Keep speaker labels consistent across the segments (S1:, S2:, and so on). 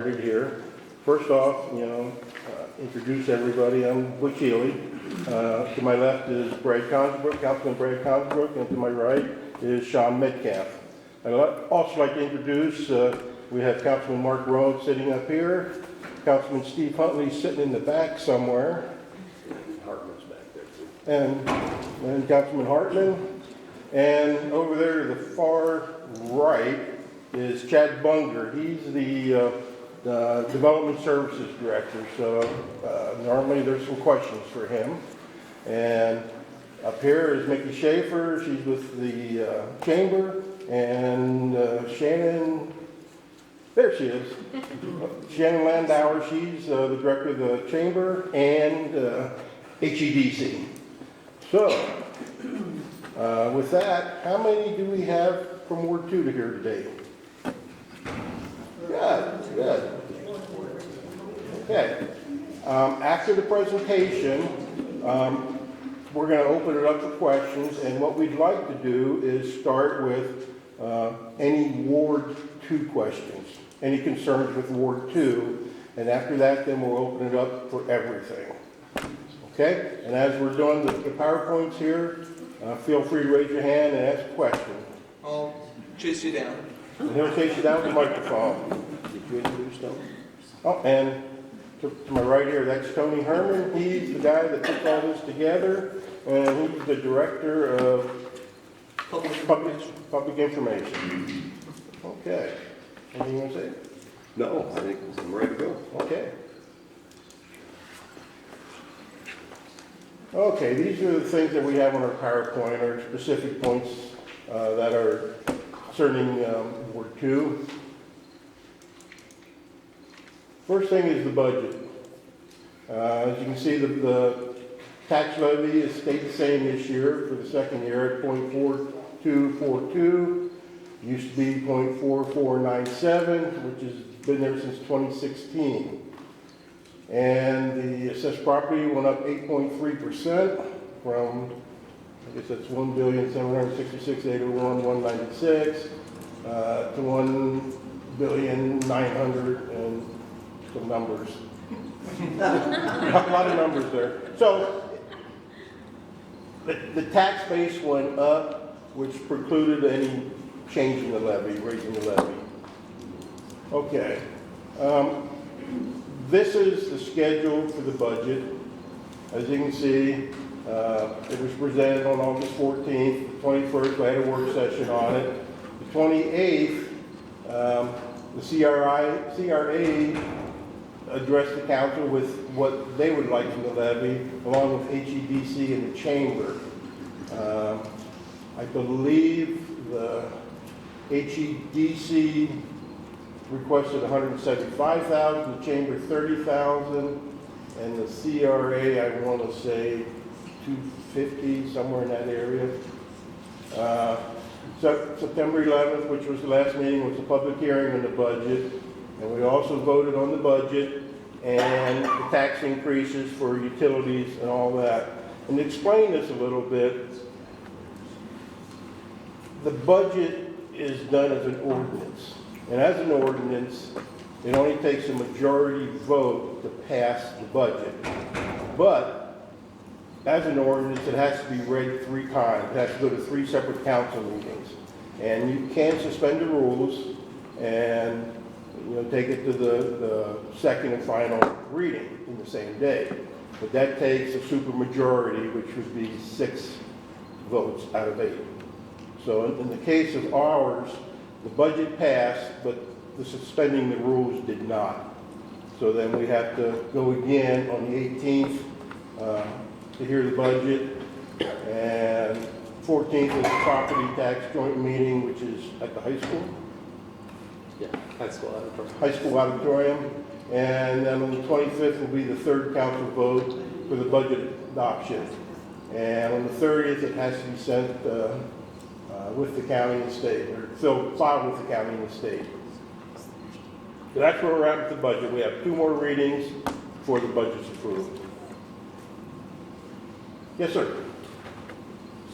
S1: Here. First off, introduce everybody. I'm Butch Eley. To my left is Consbruck, Councilman Brad Consbruck, and to my right is Sean Metcalf. I'd also like to introduce, we have Councilman Mark Rowan sitting up here, Councilman Steve Huntley sitting in the back somewhere. Hartman's back there too. And Councilman Hartman. And over there to the far right is Chad Bunger. He's the Development Services Director, so normally there's some questions for him. And up here is Mickey Schaefer, she's with the Chamber, and Shannon, there she is, Shannon Landauer, she's the Director of the Chamber and HEDC. So, with that, how many do we have from Ward 2 to here today? Good. Okay. After the presentation, we're going to open it up for questions, and what we'd like to do is start with any Ward 2 questions, any concerns with Ward 2, and after that, then we'll open it up for everything. Okay? And as we're doing the PowerPoints here, feel free to raise your hand and ask a question.
S2: I'll chase you down.
S1: And he'll chase you down the microphone.
S3: Did you introduce them?
S1: Oh, and to my right here, that's Tony Herman. He's the guy that puts all this together, and he's the Director of Public Information. Okay. Anything you want to say?
S3: No, I think I'm ready to go.
S1: Okay. Okay, these are the things that we have on our PowerPoint, our specific points that are concerning Ward 2. First thing is the budget. As you can see, the tax levy has stayed the same this year for the second year at 0.4242. Used to be 0.4497, which has been there since 2016. And the assessed property went up 8.3% from, I guess that's $1,766,801,196 to $1,900,000 and some numbers. A lot of numbers there. So the tax base went up, which precluded any change in the levy, raising the levy. Okay. This is the schedule for the budget. As you can see, it was presented on August 14th. The 21st, we had a work session on it. The 28th, the CRA addressed the council with what they would like from the levy, along with HEDC and the Chamber. I believe the HEDC requested $175,000, the Chamber $30,000, and the CRA, I want to say $250, somewhere in that area. September 11th, which was the last meeting, was a public hearing on the budget, and we also voted on the budget and the tax increases for utilities and all that. And to explain this a little bit, the budget is done as an ordinance. And as an ordinance, it only takes a majority vote to pass the budget. But as an ordinance, it has to be read 3 times. It has to go to 3 separate council meetings. And you can't suspend the rules and take it to the second and final reading in the same day. But that takes a supermajority, which would be 6 votes out of 8. So in the case of ours, the budget passed, but the suspending the rules did not. So then we have to go again on the 18th to hear the budget, and 14th is the property tax joint meeting, which is at the high school.
S3: Yeah, high school auditorium.
S1: High school auditorium, and then on the 25th will be the 3rd council vote for the budget adoption. And on the 30th, it has to be sent with the county and state, or filed with the county and the state. So that's where we're at with the budget. We have 2 more readings before the budget's approved. Yes, sir.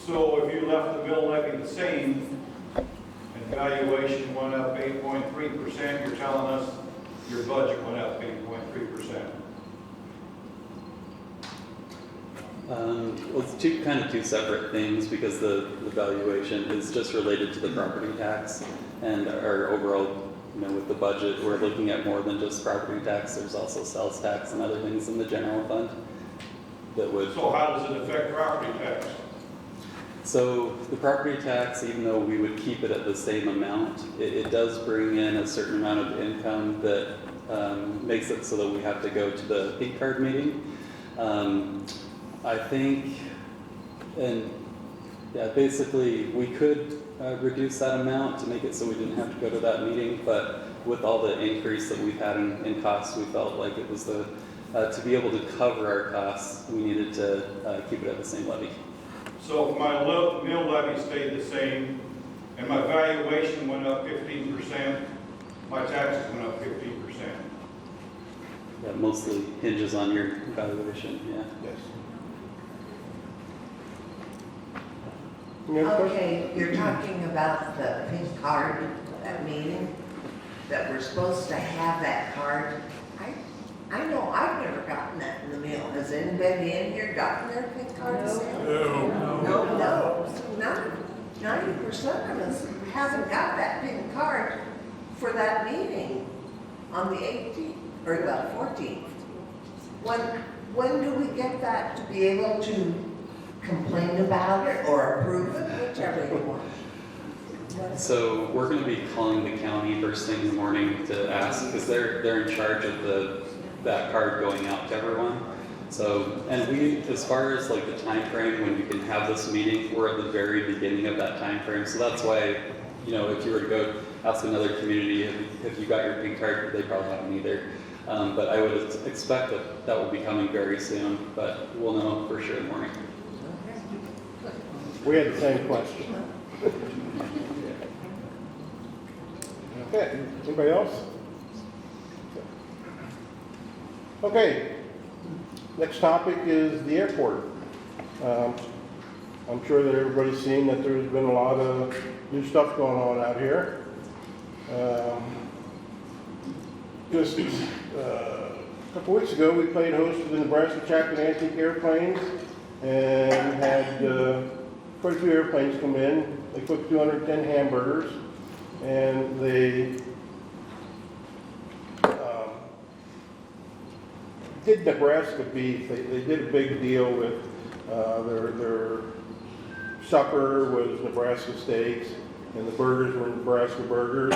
S4: So if you left the mill levy the same, and valuation went up 8.3%, you're telling us your budget went up 8.3%?
S3: Well, it's kind of two separate things because the valuation is just related to the property tax and our overall, with the budget, we're looking at more than just property tax. There's also sales tax and other things in the general fund that would.
S4: So how does it affect property tax?
S3: So the property tax, even though we would keep it at the same amount, it does bring in a certain amount of income that makes it so that we have to go to the pink card meeting. I think, and yeah, basically we could reduce that amount to make it so we didn't have to go to that meeting, but with all the increase that we've had in costs, we felt like it was to be able to cover our costs, we needed to keep it at the same levy.
S4: So if my mill levy stayed the same and my valuation went up 15%, my taxes went up 15%.
S3: That mostly hinges on your valuation, yeah.
S1: Yes. Any other questions?
S5: Okay, you're talking about the pink card at meeting, that we're supposed to have that card. I know I've never gotten that in the mail. Has anybody in here gotten their pink card? No. 90% of us haven't got that pink card for that meeting on the 18th, or the 14th. When do we get that to be able to complain about it or approve it, whichever you want?
S3: So we're going to be calling the county first thing in the morning to ask, because they're in charge of that card going out to everyone. So, and we, as far as like the time frame when we can have this meeting, we're at the very beginning of that time frame. So that's why, if you were to go ask another community if you got your pink card, they probably haven't either. But I would expect that will be coming very soon, but we'll know for sure in the morning.
S1: We had the same question. Okay, anybody else? Okay, next topic is the airport. I'm sure that everybody's seen that there's been a lot of new stuff going on out here. Just a couple weeks ago, we played host to the Nebraska Chapter Antique Airplanes and had quite a few airplanes come in. They cooked 210 hamburgers, and they did Nebraska beef. They did a big deal with their supper was Nebraska steaks, and the burgers were Nebraska burgers.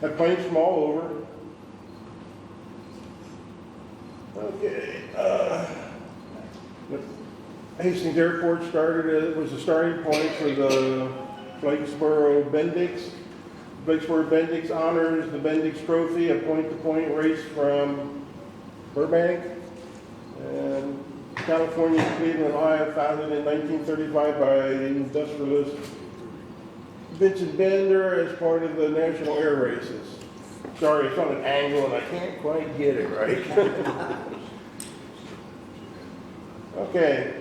S1: Had planes from all over. Okay. Hastings Airport was the starting point for the Bladesboro Bendix. Bladesboro Bendix honors the Bendix Trophy, a point-to-point race from Burbank. And California, Cleveland, Ohio, founded in 1935 by industrialist Vincent Bender as part of the National Air Races. Sorry, it's on an angle and I can't quite get it right. Okay.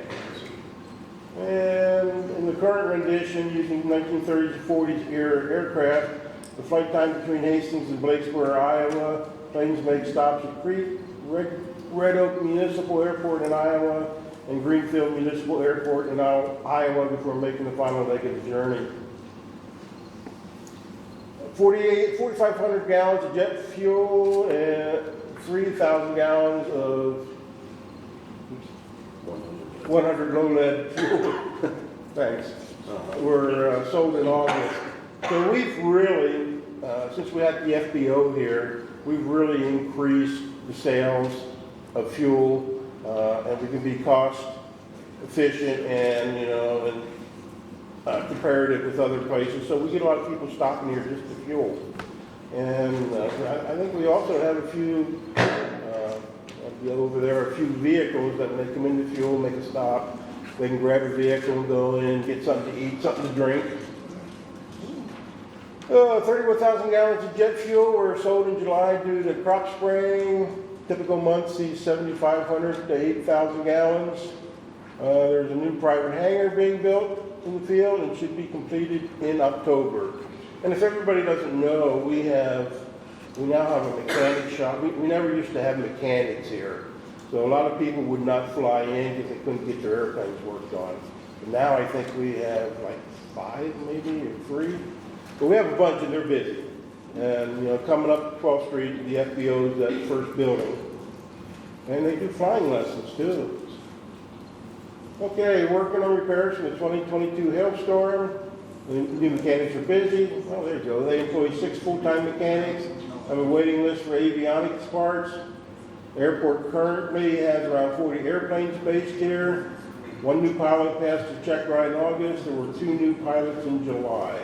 S1: And in the current rendition, using 1930s and 40s era aircraft, the flight time between Hastings and Bladesboro, Iowa, planes make stops at Red Oak Municipal Airport in Iowa and Greenfield Municipal Airport in Iowa before making the final leg of the journey. 4,500 gallons of jet fuel and 3,000 gallons of 100 low lead fuel. Thanks. Were sold in August. So we've really, since we had the FBO here, we've really increased the sales of fuel, and we can be cost efficient and comparative with other places. So we get a lot of people stopping here just to fuel. And I think we also have a few, over there, a few vehicles that when they come into fuel, make a stop, they can grab a vehicle and go in, get something to eat, something to drink. 31,000 gallons of jet fuel were sold in July due to crop spraying. Typical month sees 7,500 to 8,000 gallons. There's a new private hangar being built in the field and should be completed in October. And if everybody doesn't know, we have We now have a mechanic shop. We never used to have mechanics here. So a lot of people would not fly in because they couldn't get their airplanes worked on. But now I think we have like 5 maybe, or 3. But we have a bunch and they're busy. And, you know, coming up 12th Street, the FBO is that first building. And they do flying lessons too. Okay, working on repairs from the 2022 hailstorm. The new mechanics are busy. Oh, there you go. They employ 6 full-time mechanics. I have a waiting list for avionics parts. The airport currently has around 40 airplanes based here. 1 new pilot passed the check ride in August. There were 2 new pilots in July.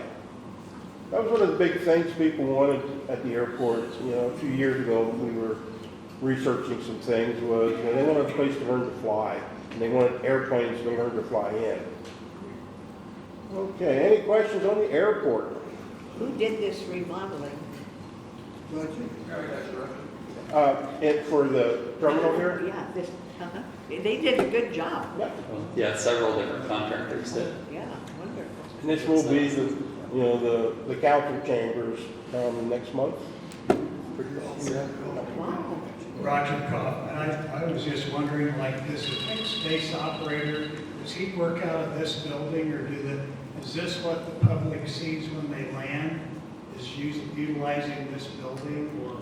S1: That was one of the big things people wanted at the airport. You know, a few years ago we were researching some things was, you know, they wanted a place to learn to fly. And they wanted airplanes to learn to fly in. Okay, any questions on the airport?
S6: Who did this remodeling?
S1: And for the terminal here?
S6: Yeah, this, they did a good job.
S1: Yeah.
S3: Yeah, several different contractors did.
S6: Yeah, wonderful.
S1: And this will be the, you know, the council chambers next month. Yeah.
S6: Wow.
S7: Roger Kaufman, I was just wondering, like this space operator, does he work out of this building, or is this what the public sees when they land? Is utilizing this building, or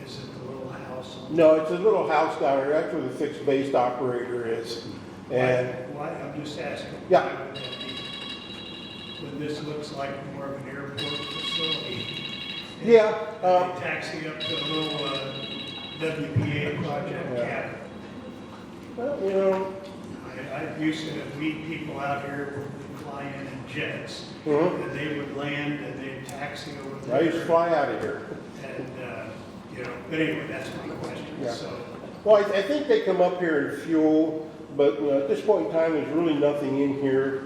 S7: is it the little house?
S1: No, it's a little house down there. That's where the fixed based operator is. And
S7: Why, I'm just asking.
S1: Yeah.
S7: Why would that be? When this looks like more of an airport facility.
S1: yeah,
S7: They taxi up to a little WPA project
S1: Yeah.
S7: cabin.
S1: well, you know,
S7: I used to meet people out here who would fly in jets,
S1: mhm.
S7: and they would land and they'd taxi over there.
S1: I used to fly out of here.
S7: And, you know, but anyway, that's my question,
S1: Yeah.
S7: so.
S1: Well, I think they come up here in fuel, but you know, at this point in time, there's really nothing in here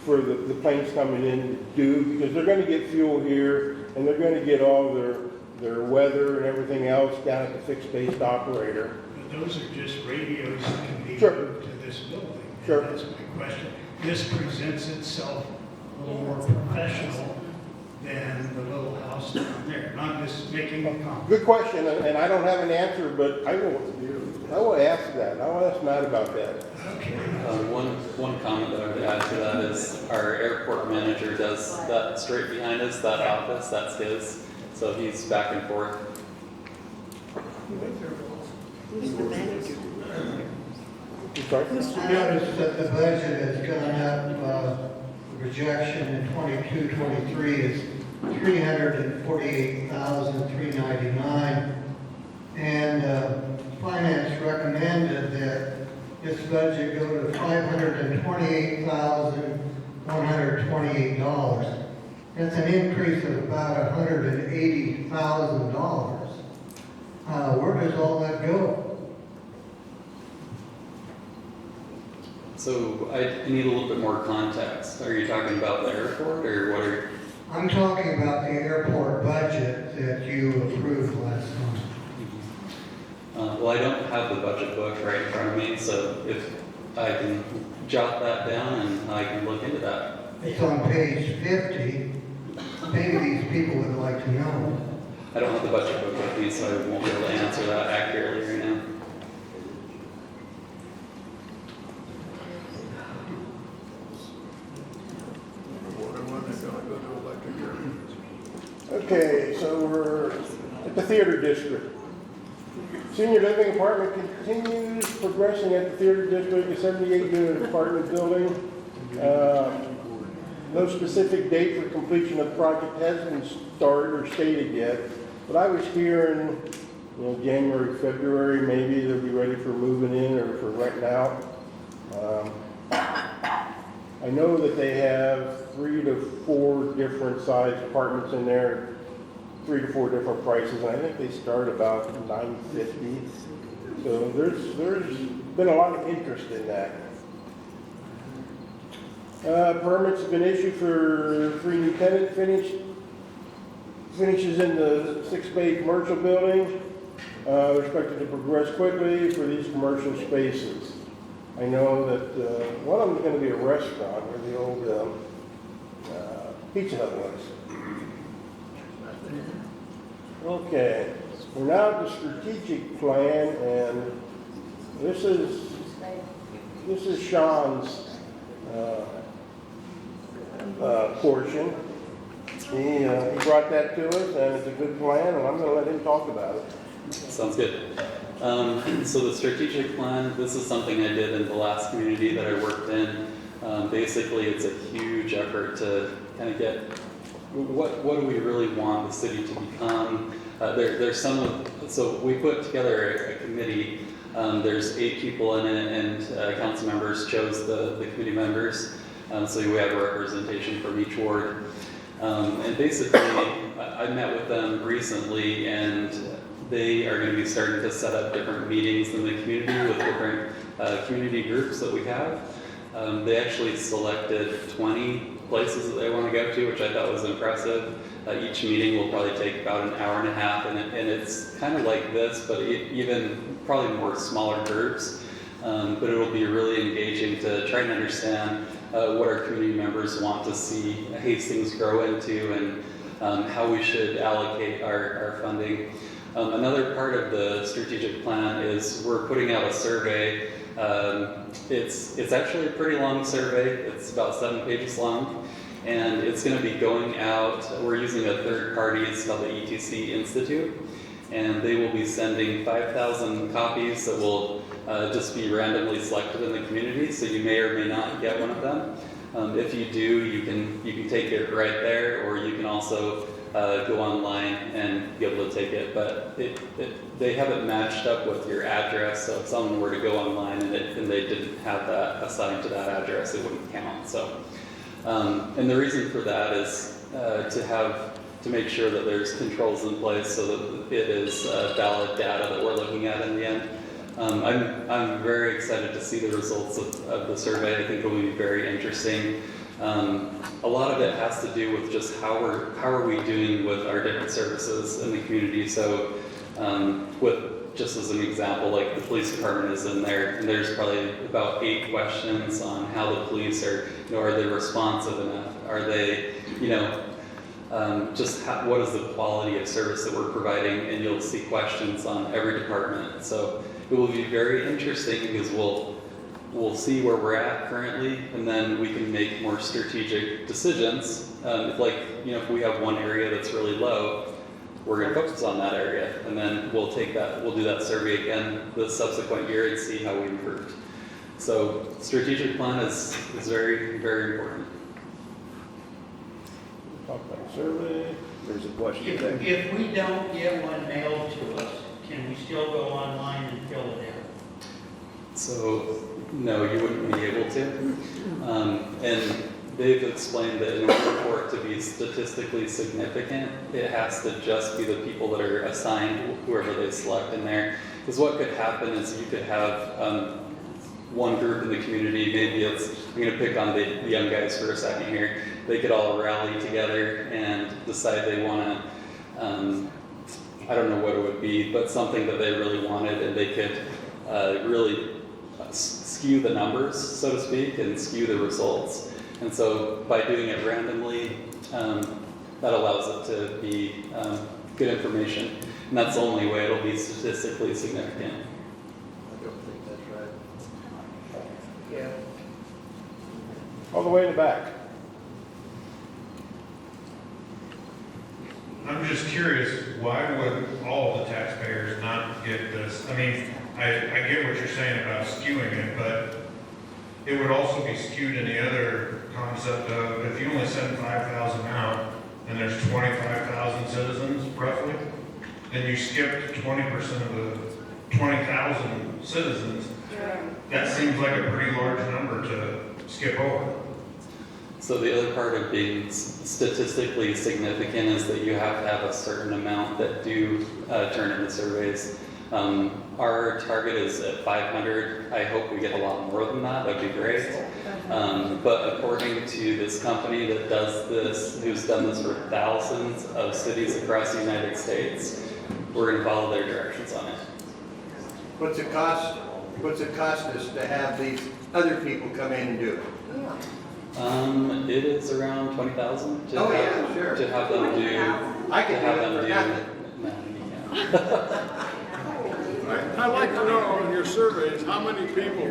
S1: for the planes coming in to do, because they're going to get fuel here, and they're going to get all their weather and everything else down at the fixed based operator.
S7: But those are just radios that can be
S1: Sure.
S7: moved to this building. And
S1: Sure.
S7: That's my question. This presents itself a little more professional than the little house down there. Not just making a comment.
S1: Good question, and I don't have an answer, but I will ask that. I will ask Matt about that.
S7: Okay.
S3: One comment that I would add to that is our airport manager does that straight behind us, that office, that's his. So he's back and forth.
S6: Who's the manager?
S1: I'm sorry?
S8: Notice that the budget has gone up, projection in 22-23 is $348,399. And finance recommended that this budget go to $528,128. That's an increase of about $180,000. Where does all that go?
S3: So I need a little bit more context. Are you talking about the airport or what are
S8: I'm talking about the airport budget that you approved last month.
S3: well, I don't have the budget book right in front of me, so if I can jot that down and I can look into that.
S8: It's on page 50. Maybe these people would like to know.
S3: I don't have the budget book with me, so I won't be able to answer that accurately right now.
S1: Okay, so we're at the theater district. Senior living apartment continues progressing at the theater district, a 78-unit apartment building. No specific date for completion of the project has been started or stated yet, but I was hearing, you know, January, February, maybe they'll be ready for moving in or for renting out. I know that they have 3 to 4 different size apartments in there, 3 to 4 different prices, and I think they start about $950. So there's been a lot of interest in that. Permits have been issued for 3 new tenant finishes in the 6-bay commercial building. They're expected to progress quickly for these commercial spaces. I know that one of them is going to be a restaurant where the old Pizza Hut was. Okay, we're now at the strategic plan, and this is Sean's portion. He brought that to us, and it's a good plan, and I'm going to let him talk about it.
S3: Sounds good. So the strategic plan, this is something I did in the last community that I worked in. Basically, it's a huge effort to kind of get what do we really want the city to become. There's so we put together a committee. There's 8 people in it, and council members chose the committee members. So we have a representation from each ward. And basically, I met with them recently, and they are going to be starting to set up different meetings in the community with different community groups that we have. They actually selected 20 places that they want to go to, which I thought was impressive. Each meeting will probably take about an hour and a half, and it's kind of like this, but even probably more smaller groups. But it'll be really engaging to try and understand what our community members want to see Hastings grow into, and how we should allocate our funding. Another part of the strategic plan is we're putting out a survey. It's actually a pretty long survey. It's about 7 pages long, and it's going to be going out. We're using a third party. It's called the ETC Institute, and they will be sending 5,000 copies that will just be randomly selected in the community. So you may or may not get one of them. If you do, you can take it right there, or you can also go online and be able to take it. But they haven't matched up with your address. So if someone were to go online and they didn't have that assigned to that address, it wouldn't count. So, and the reason for that is to make sure that there's controls in place so that it is valid data that we're looking at in the end. I'm very excited to see the results of the survey. I think it will be very interesting. A lot of it has to do with just how are we doing with our different services in the community. So with just as an example, like the police department is in there, and there's probably about 8 questions on how the police are, are they responsive enough? Are they, what is the quality of service that we're providing? And you'll see questions on every department. So it will be very interesting because we'll see where we're at currently, and then we can make more strategic decisions. If we have one area that's really low, we're going to focus on that area, and then we'll do that survey again the subsequent year and see how we improved. So strategic plan is very, very important.
S1: Talk about survey. There's a question there.
S9: If we don't get one mailed to us, can we still go online and fill it out?
S3: So, no, you wouldn't be able to. And they've explained that in order for it to be statistically significant, it has to just be the people that are assigned, whoever they select in there. Because what could happen is you could have one group in the community, maybe I'm going to pick on the young guys for a second here. They could all rally together and decide they want to, I don't know what it would be, but something that they really wanted, and they could really skew the numbers, so to speak, and skew the results. And so by doing it randomly, that allows it to be good information. And that's the only way it'll be statistically significant.
S8: I don't think that's right.
S9: Yeah.
S1: All the way in the back.
S4: I'm just curious, why would all the taxpayers not get this? I mean, I get what you're saying about skewing it, but it would also be skewed in the other concept of if you only send 5,000 out and there's 25,000 citizens roughly, then you skipped 20% of the 20,000 citizens. That seems like a pretty large number to skip over.
S3: So the other part of being statistically significant is that you have to have a certain amount that do turn in the surveys. Our target is at 500. I hope we get a lot more than that. That'd be great. But according to this company that does this, who's done this for thousands of cities across the United States, we're going to follow their directions on it.
S10: What's it cost us to have these other people come in and do it?
S3: It is around 20,000
S10: Oh, yeah, sure.
S3: to have them do.
S10: I could
S3: to have
S10: do it
S3: them
S10: for
S3: do.
S10: nothing.
S3: No.
S11: I'd like to know in your surveys, how many people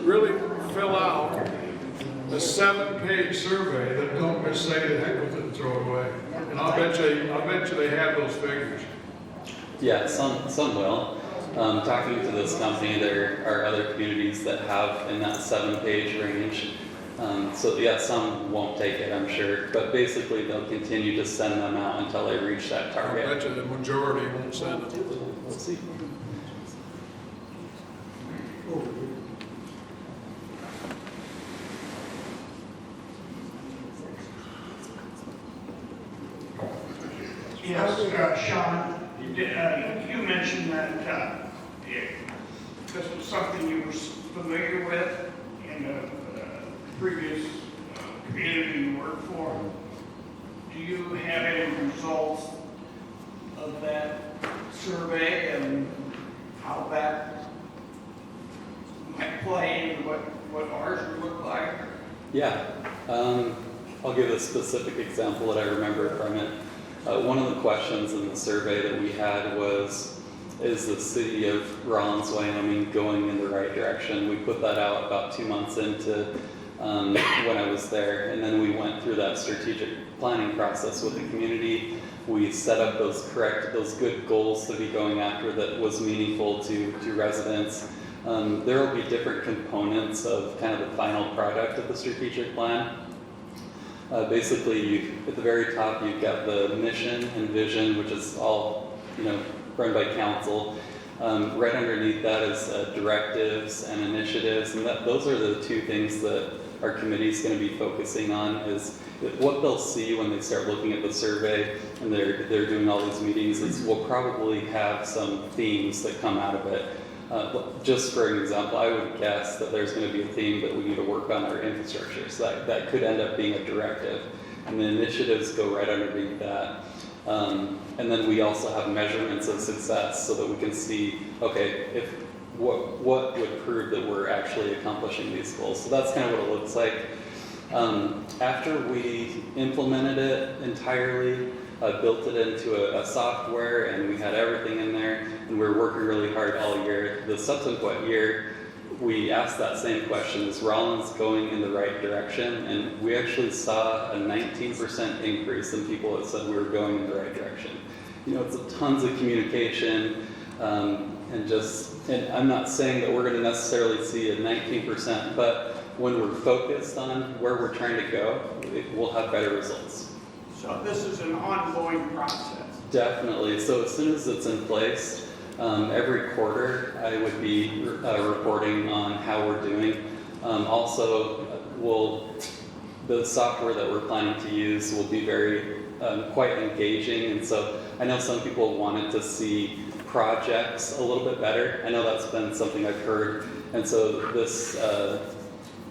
S11: really fill out a 7-page survey that don't just say the heck with it and throw it away? And I'll bet you they have those figures.
S3: Yeah, some will. Talking to this company, there are other communities that have in that 7-page range. So yeah, some won't take it, I'm sure, but basically they'll continue to send them out until they reach that
S11: I'll
S3: target.
S11: bet you the majority won't send it.
S3: We'll see.
S12: Yes, Sean, you mentioned that this was something you were familiar with in a previous community you worked for. Do you have any results of that survey and how that might play into what ours would look like?
S3: Yeah, I'll give a specific example that I remember from it. One of the questions in the survey that we had was, is the city of Rollins, Wyoming going in the right direction? We put that out about 2 months into when I was there, and then we went through that strategic planning process with the community. We set up those good goals to be going after that was meaningful to residents. There will be different components of kind of the final product of the strategic plan. Basically, at the very top, you've got the mission and vision, which is all, run by council. Right underneath that is directives and initiatives, and those are the two things that our committee is going to be focusing on. Is what they'll see when they start looking at the survey and they're doing all these meetings. Is we'll probably have some themes that come out of it. Just for an example, I would guess that there's going to be a theme that we need to work on our infrastructure. So that could end up being a directive. And the initiatives go right underneath that. And then we also have measurements of success so that we can see, okay, what would prove that we're actually accomplishing these goals. So that's kind of what it looks like. After we implemented it entirely, built it into a software, and we had everything in there, and we were working really hard all year. The subsequent year, we asked that same question, is Rollins going in the right direction? And we actually saw a 19% increase in people that said we were going in the right direction. It's tons of communication, and I'm not saying that we're going to necessarily see a 19%, but when we're focused on where we're trying to go, we'll have better results.
S12: So this is an ongoing process.
S3: Definitely. So as soon as it's in place, every quarter I would be reporting on how we're doing. Also, the software that we're planning to use will be very quite engaging, and so I know some people wanted to see projects a little bit better. I know that's been something I've heard, and so this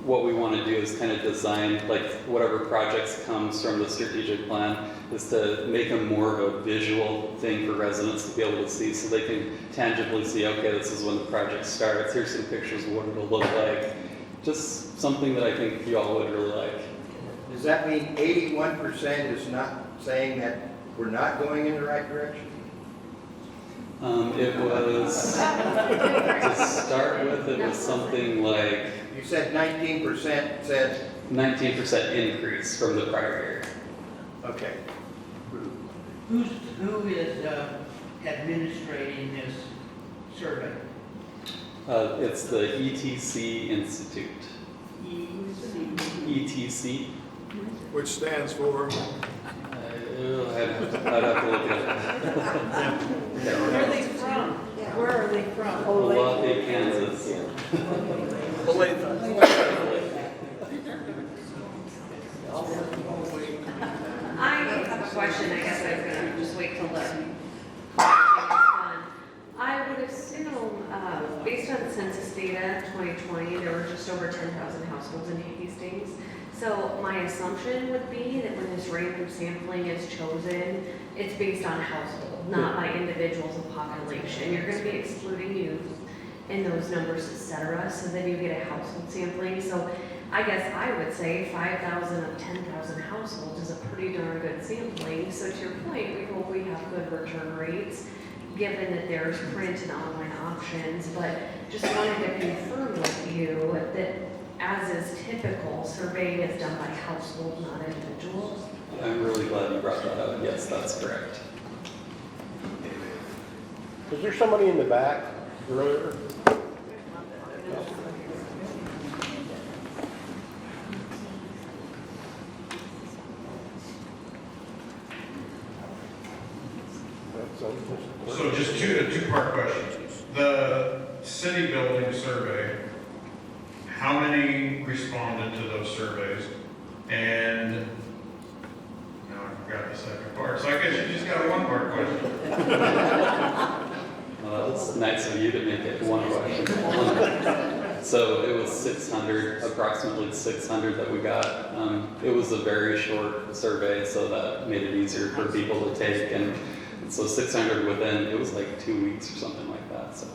S3: what we want to do is kind of design, like, whatever projects comes from the strategic plan, is to make them more of a visual thing for residents to be able to see, so they can tangibly see, okay, this is when the project starts, here's some pictures of what it'll look like. Just something that I think you all would really like.
S10: Does that mean 81% is not saying that we're not going in the right direction?
S3: It was, to start with, it was something like...
S10: You said 19% said...
S3: 19% increase from the prior year.
S10: Okay.
S9: Who is administrating this survey?
S3: It's the ETC Institute. ETC.
S11: Which stands for?
S3: I'd have to look at it.
S6: Where are they from? Where are they from?
S3: Olathe, Kansas.
S13: I have a question. I guess I was going to just wait till the meeting is done. I would assume, based on census data 2020, there were just over 10,000 households in Hastings. So my assumption would be that when this random sampling is chosen, it's based on household, not by individuals of population. You're going to be excluding youth in those numbers, etc. So then you get a household sampling. So I guess I would say 5,000 of 10,000 households is a pretty darn good sampling. So to your point, we hope we have good return rates given that there's print and online options, but just wanted to confirm with you that, as is typical, surveying is done by household, not individuals.
S3: I'm really glad you brought that up. Yes, that's correct.
S1: Was there somebody in the back earlier?
S4: So just a two-part question. The city building survey, how many responded to those surveys? And now I forgot the second part, so I guess you just got a one-part question.
S3: Well, that's nice of you to make it one question. So it was 600, approximately 600 that we got. It was a very short survey, so that made it easier for people to take. And so 600 within, it was like 2 weeks or something like that.
S14: So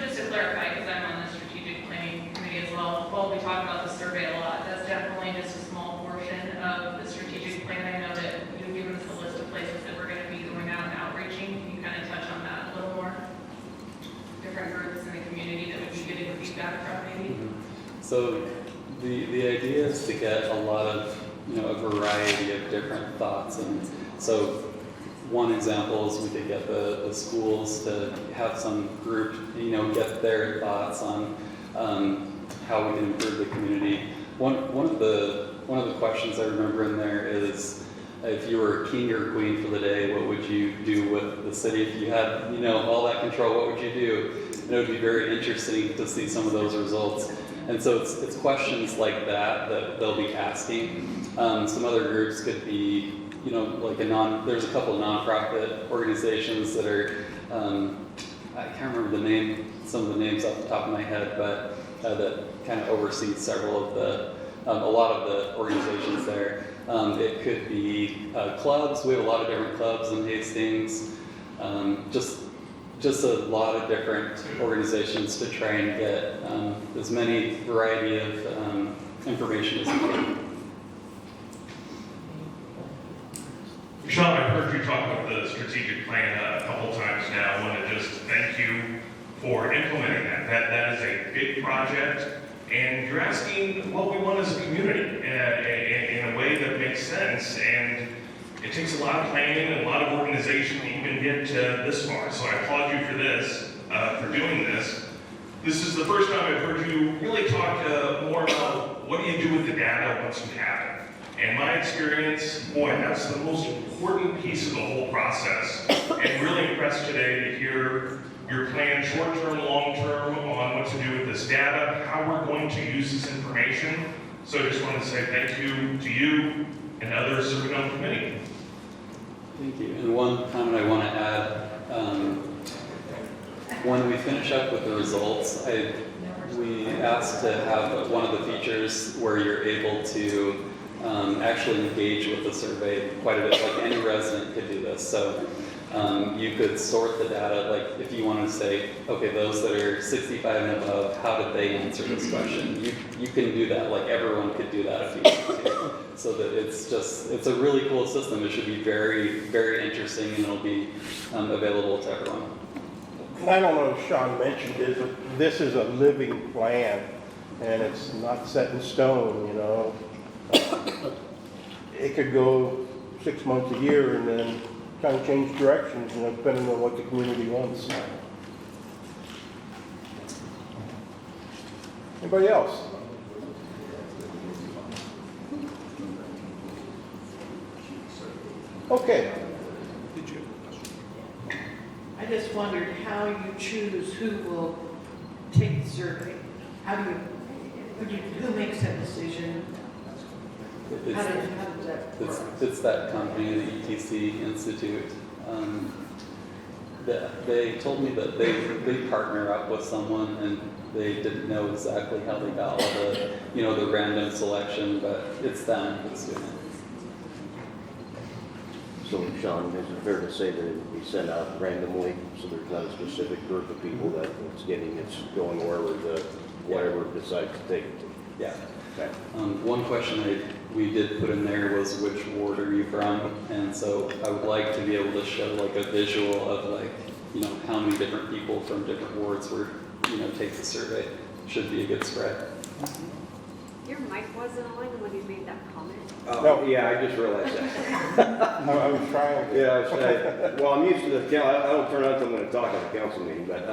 S14: just to clarify, because I'm on the strategic planning committee as well, while we talk about the survey a lot, that's definitely just a small portion of the strategic plan. I know that you've given us a list of places that we're going to be going out and outreaching. Can you kind of touch on that a little more? Different groups in the community that would be getting feedback from maybe?
S3: So the idea is to get a lot of, a variety of different thoughts. And so one example is we could get the schools to have some group, get their thoughts on how we can improve the community. One of the questions I remember in there is, if you were king or queen for the day, what would you do with the city? If you had, all that control, what would you do? And it would be very interesting to see some of those results. And so it's questions like that they'll be asking. Some other groups could be, there's a couple of nonprofit organizations that are, I can't remember some of the names off the top of my head, but that kind of oversee several of a lot of the organizations there. It could be clubs. We have a lot of different clubs in Hastings. Just a lot of different organizations to try and get as many variety of information as we can.
S15: Sean, I've heard you talk about the strategic plan a couple times now. I want to just thank you for implementing that. That is a big project, and you're asking what we want as a community in a way that makes sense. And it takes a lot of planning and a lot of organization to even get to this far. So I applaud you for this, for doing this. This is the first time I've heard you really talk more about what do you do with the data once you have it. And my experience, boy, that's the most important piece of the whole process. And really impressed today to hear your plan, short-term, long-term, on what to do with this data, how we're going to use this information. So I just want to say thank you to you and others serving on the committee.
S3: Thank you. And one comment I want to add, when we finish up with the results, we asked to have one of the features where you're able to actually engage with the survey quite a bit, like any resident could do this. So you could sort the data, like if you want to say, okay, those that are 65 and above, how did they answer this question? You can do that, like everyone could do that if you want to. So that it's a really cool system. It should be very, very interesting, and it'll be available to everyone.
S1: I don't know if Sean mentioned it, but this is a living plan, and it's not set in stone, It could go 6 months, a year, and then kind of change directions, depending on what the community wants. Anybody else? Okay.
S6: I just wondered how you choose who will take the survey. Who makes that decision? How does that work?
S3: It's that company, the ETC Institute. They told me that they partner up with someone, and they didn't know exactly how they got all the the random selection, but it's them that's doing it.
S16: So, Sean, is it fair to say that it would be sent out randomly, so there's not a specific group of people that it's going wherever whatever decides to take it to?
S3: Yeah.
S16: Okay.
S3: One question we did put in there was which ward are you from? And so I would like to be able to show like a visual of like, you know, how many different people from different wards were, you know, take the survey. Should be a good spread.
S13: Your mic wasn't on when you made that comment.
S16: Oh, yeah, I just realized that.
S1: I was trying.
S16: Well, I'm used to the, I don't turn on until I'm going to talk at the council meeting, but,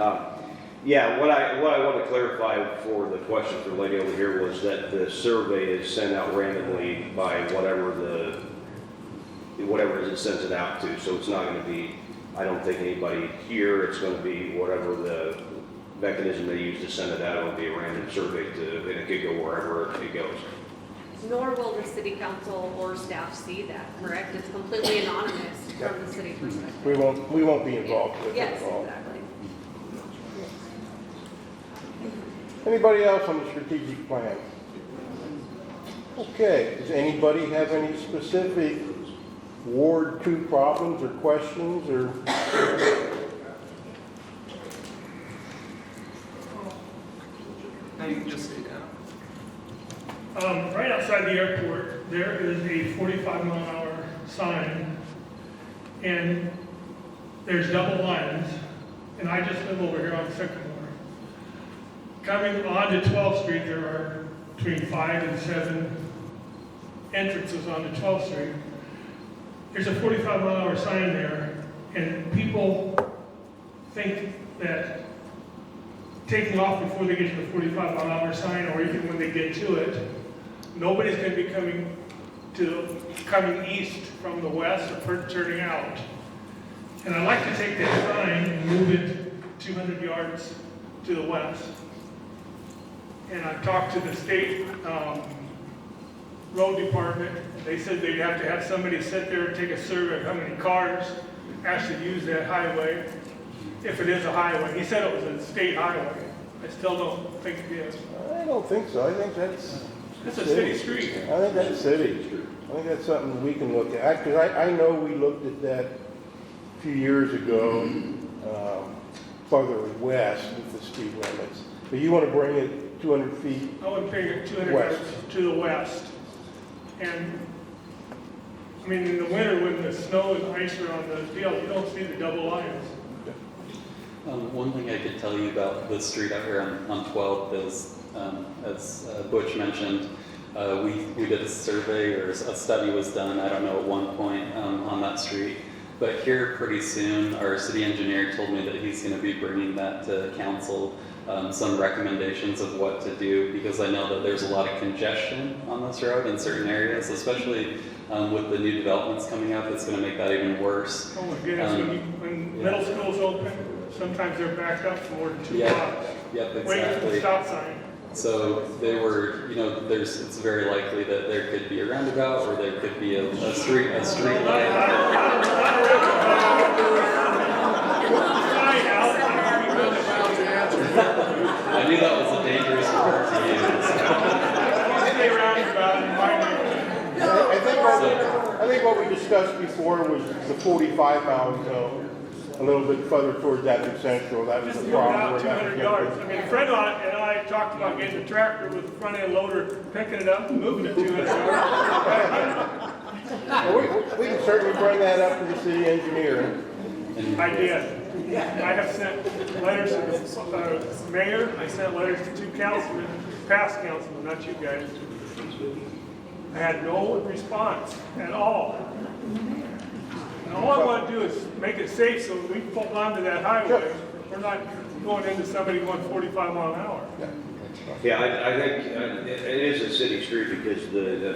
S16: yeah, what I want to clarify for the question for the lady over here was that the survey is sent out randomly by whatever it sends it out to. So it's not going to be, I don't think anybody here, it's going to be whatever the mechanism they use to send it out. It'll be a random survey and it could go wherever it goes.
S13: Nor will the city council or staff see that, correct? It's completely anonymous from the city perspective.
S1: We won't be involved with it
S13: Yes,
S1: at all.
S13: exactly.
S1: Anybody else on the strategic plan? Okay, does anybody have any specific Ward 2 problems or questions or?
S2: Now you can just stay down.
S12: Right outside the airport, there is a 45-mile-an-hour sign, and there's double lines, and I just live over here on Sycamore. Coming onto 12th Street, there are between 5 and 7 entrances onto 12th Street. There's a 45-mile-an-hour sign there, and people think that taking off before they get to the 45-mile-an-hour sign, or even when they get to it, nobody's going to be coming east from the west or turning out. And I'd like to take that sign and move it 200 yards to the west. And I talked to the state road department. They said they'd have to have somebody sit there and take a survey of how many cars actually use that highway, if it is a highway. He said it was a state highway. I still don't think it is.
S1: I don't think so. I think that's
S12: It's a city street.
S1: I think that's city. I think that's something we can look at. Because I know we looked at that a few years ago, farther west with the speed limits. But you want to bring it 200 feet?
S12: I would bring it 200
S1: West.
S12: yards to the west. And, I mean, in the winter when the snow and ice are on the field, you don't see the double lines.
S3: One thing I could tell you about the street out here on 12th is, as Butch mentioned, we did a survey or a study was done, I don't know, at one point on that street. But here pretty soon, our city engineer told me that he's going to be bringing that to council, some recommendations of what to do, because I know that there's a lot of congestion on this road in certain areas, especially with the new developments coming up. It's going to make that even worse.
S12: Oh my goodness, when middle school's open, sometimes they're backed up for more than 2 blocks.
S3: Yep, exactly.
S12: Waiting for the stop sign.
S3: So they were, you know, it's very likely that there could be a roundabout or there could be a street light. I knew that was a dangerous word to use.
S1: I think what we discussed before was the 45-mile zone, a little bit further towards that central. That was
S12: Just
S1: the
S12: going
S1: problem.
S12: out
S1: where that
S12: 200
S1: was
S12: yards. I mean, Fred and I talked about getting a tractor with a front end loader, picking it up and moving it 200 yards.
S1: Well, we can certainly bring that up to the city engineer.
S12: I did. I have sent letters to the mayor, I sent letters to 2 councilmen, past councilmen, not you guys. I had no response at all. And all I want to do is make it safe so we can pull onto that highway. We're not going into somebody going 45 mile an hour.
S16: Yeah, I think it is a city street because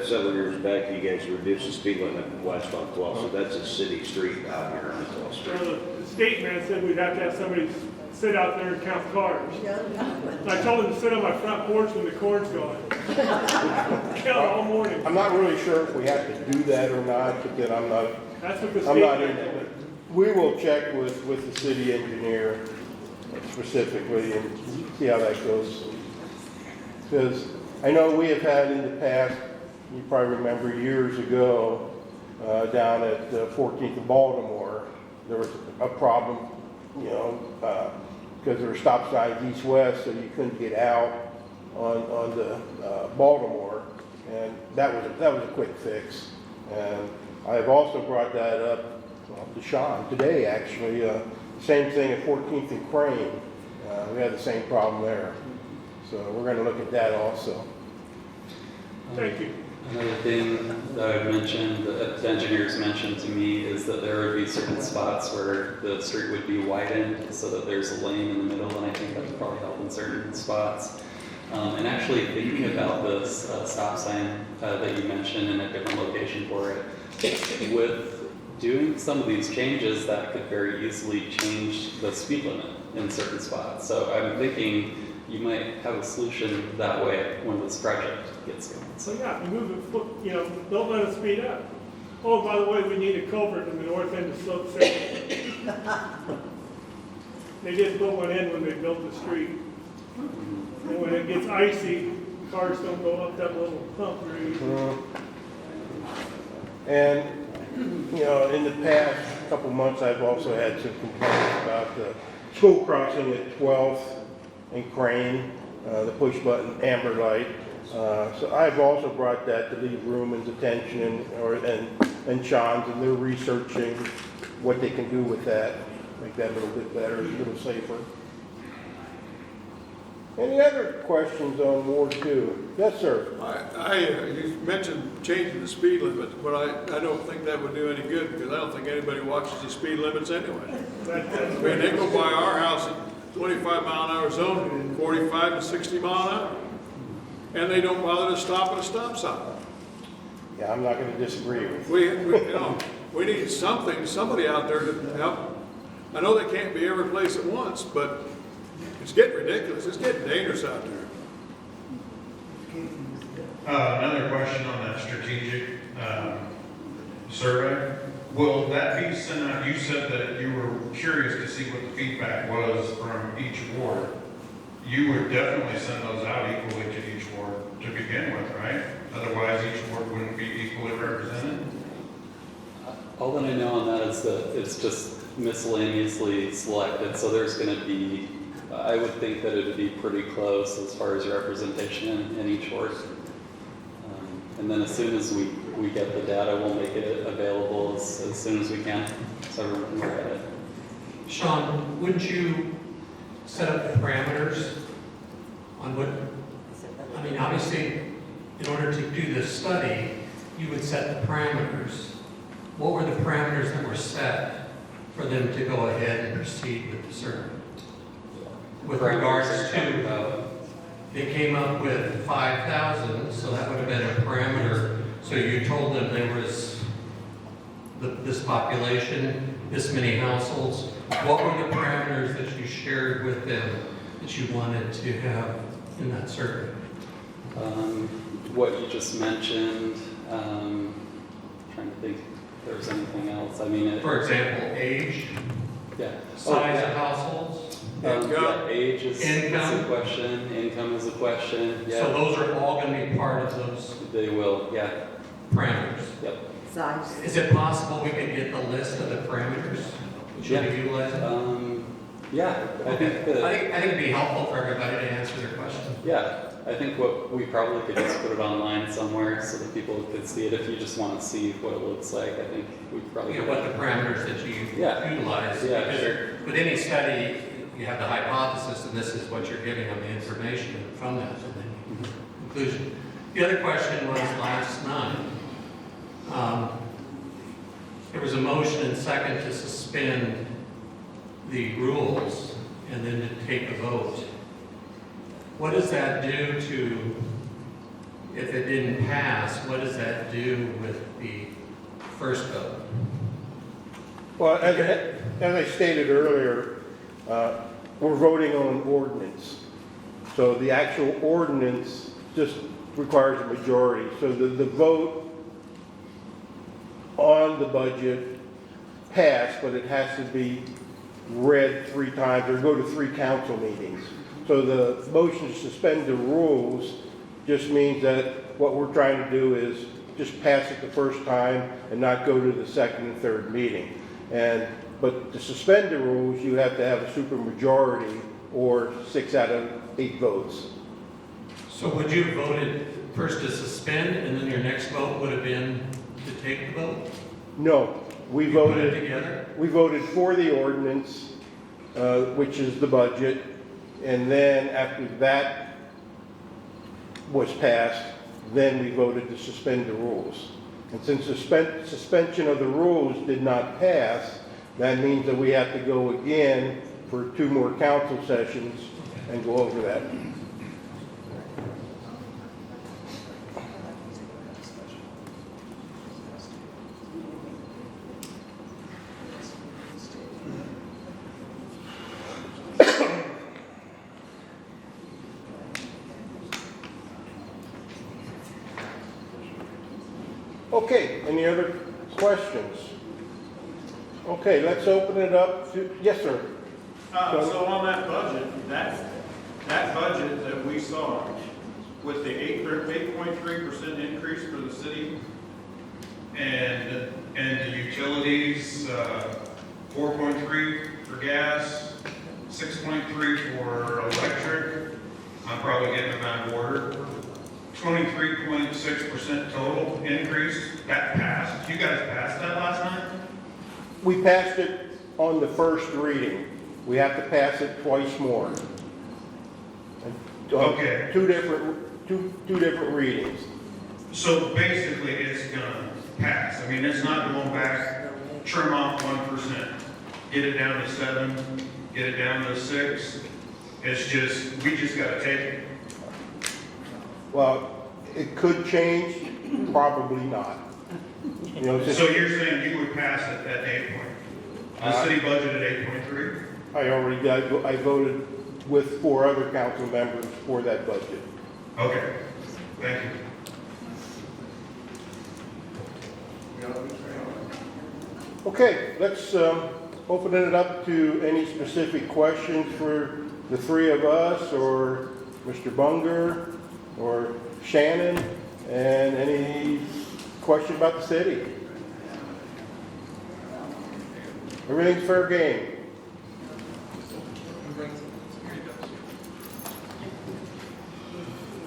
S16: several years back, you guys reduced the speed limit west on 12, so that's a city street out here on 12th Street.
S12: So the state man said we'd have to have somebody sit out there and count cars. So I told him to sit on my front porch when the cord's going. Count all morning.
S1: I'm not really sure if we have to do that or not, but then I'm not
S12: That's what the
S1: in
S12: state
S1: it. We will check with the city engineer specifically and see how that goes. Because I know we have had in the past, you probably remember years ago, down at 14th of Baltimore, there was a problem, you know, because there were stop signs east-west, so you couldn't get out on the Baltimore. And that was a quick fix. And I've also brought that up to Sean today, actually. Same thing at 14th and Crane. We had the same problem there. So we're going to look at that also.
S12: Thank you.
S3: Another thing that I've mentioned, that the engineers mentioned to me, is that there would be certain spots where the street would be widened so that there's a lane in the middle, and I think that would probably help in certain spots. And actually thinking about this stop sign that you mentioned in a different location for it, with doing some of these changes, that could very easily change the speed limit in certain spots. So I'm thinking you might have a solution that way when this project gets going.
S12: So yeah, you move it, don't let it speed up. Oh, by the way, we need a culvert in the north end of Sept. They didn't put one in when they built the street. And when it gets icy, cars don't go up that little hump very easily.
S1: And, in the past couple months, I've also had some complaints about the school crossing at 12th and Crane, the push button amber light. So I've also brought that to Lee Ruman's attention and Sean's, and they're researching what they can do with that, make that a little bit better, a little safer. Any other questions on Ward 2? Yes, sir.
S11: You mentioned changing the speed limit, but I don't think that would do any good because I don't think anybody watches the speed limits anyway. I mean, they go by our house at 25-mile-an-hour zone, 45 to 60 mile an hour. And they don't bother to stop at a stop sign.
S1: Yeah, I'm not going to disagree with you.
S11: We need somebody out there to help. I know they can't be every place at once, but it's getting ridiculous. It's getting dangerous out there.
S4: Another question on that strategic survey. Will that be sent out? You said that you were curious to see what the feedback was from each ward. You would definitely send those out equally to each ward to begin with, right? Otherwise, each ward wouldn't be equally represented.
S3: All that I know on that is that it's just miscellaneously selected, so there's going to be, I would think that it would be pretty close as far as representation in each ward. And then as soon as we get the data, we'll make it available as soon as we can, so everyone can look at it.
S9: Sean, wouldn't you set up the parameters on what, I mean, obviously, in order to do this study, you would set the parameters. What were the parameters that were set for them to go ahead and proceed with the survey? With regards to, they came up with 5,000, so that would have been a parameter. So you told them there was this population, this many households. What were the parameters that you shared with them that you wanted to have in that survey?
S3: What you just mentioned, trying to think if there was anything else. I mean,
S9: for example, age, size of households,
S3: age is a question, income is a question. Yeah.
S9: So those are all going to be part of those.
S3: They will, yeah.
S9: Parameters.
S3: Yep.
S5: Size.
S9: Is it possible we could get the list of the parameters? Should we utilize it?
S3: Yeah, I think
S9: it'd be helpful for everybody to answer their question.
S3: Yeah, I think what we probably could just put it online somewhere so that people could see it. If you just want to see what it looks like, I think we probably
S9: what the parameters that you utilize.
S3: Yeah, sure.
S9: With any study, you have the hypothesis, and this is what you're giving them the information from that, and then conclusion. The other question was last night. There was a motion and second to suspend the rules and then to take a vote. What does that do to, if it didn't pass, what does that do with the first vote?
S1: Well, as I stated earlier, we're voting on an ordinance. So the actual ordinance just requires a majority. So the vote on the budget passed, but it has to be read 3 times or go to 3 council meetings. So the motion to suspend the rules just means that what we're trying to do is just pass it the first time and not go to the second and third meeting. But to suspend the rules, you have to have a supermajority or 6 out of 8 votes.
S9: So would you have voted first to suspend, and then your next vote would have been to take the vote?
S1: No, we
S9: You put it
S1: voted,
S9: together?
S1: we voted for the ordinance, which is the budget, and then after that was passed, then we voted to suspend the rules. And since suspension of the rules did not pass, that means that we have to go again for 2 more council sessions and go over that. Okay, any other questions? Okay, let's open it up to, yes, sir.
S17: So on that budget, that budget that we saw with the 8.3% increase for the city
S4: And the utilities, 4.3 for gas, 6.3 for electric. I'm probably getting them out of order. 23.6% total increase. That passed. You guys passed that last night?
S1: We passed it on the first reading. We have to pass it twice more. And,
S4: Okay.
S1: Two different readings.
S4: So basically, it's gonna pass. I mean, it's not going back, trim off 1%, get it down to 7, get it down to 6. It's just, we just gotta take it.
S1: Well, it could change, probably not. You know,
S4: So you're saying you would pass it at 8 point? The city budget at 8.3?
S1: I voted with 4 other council members for that budget.
S4: Okay, thank you.
S1: Okay, let's open it up to any specific questions for the 3 of us, or Mr. Bunger, or Shannon, and any question about the city. Everything's fair game.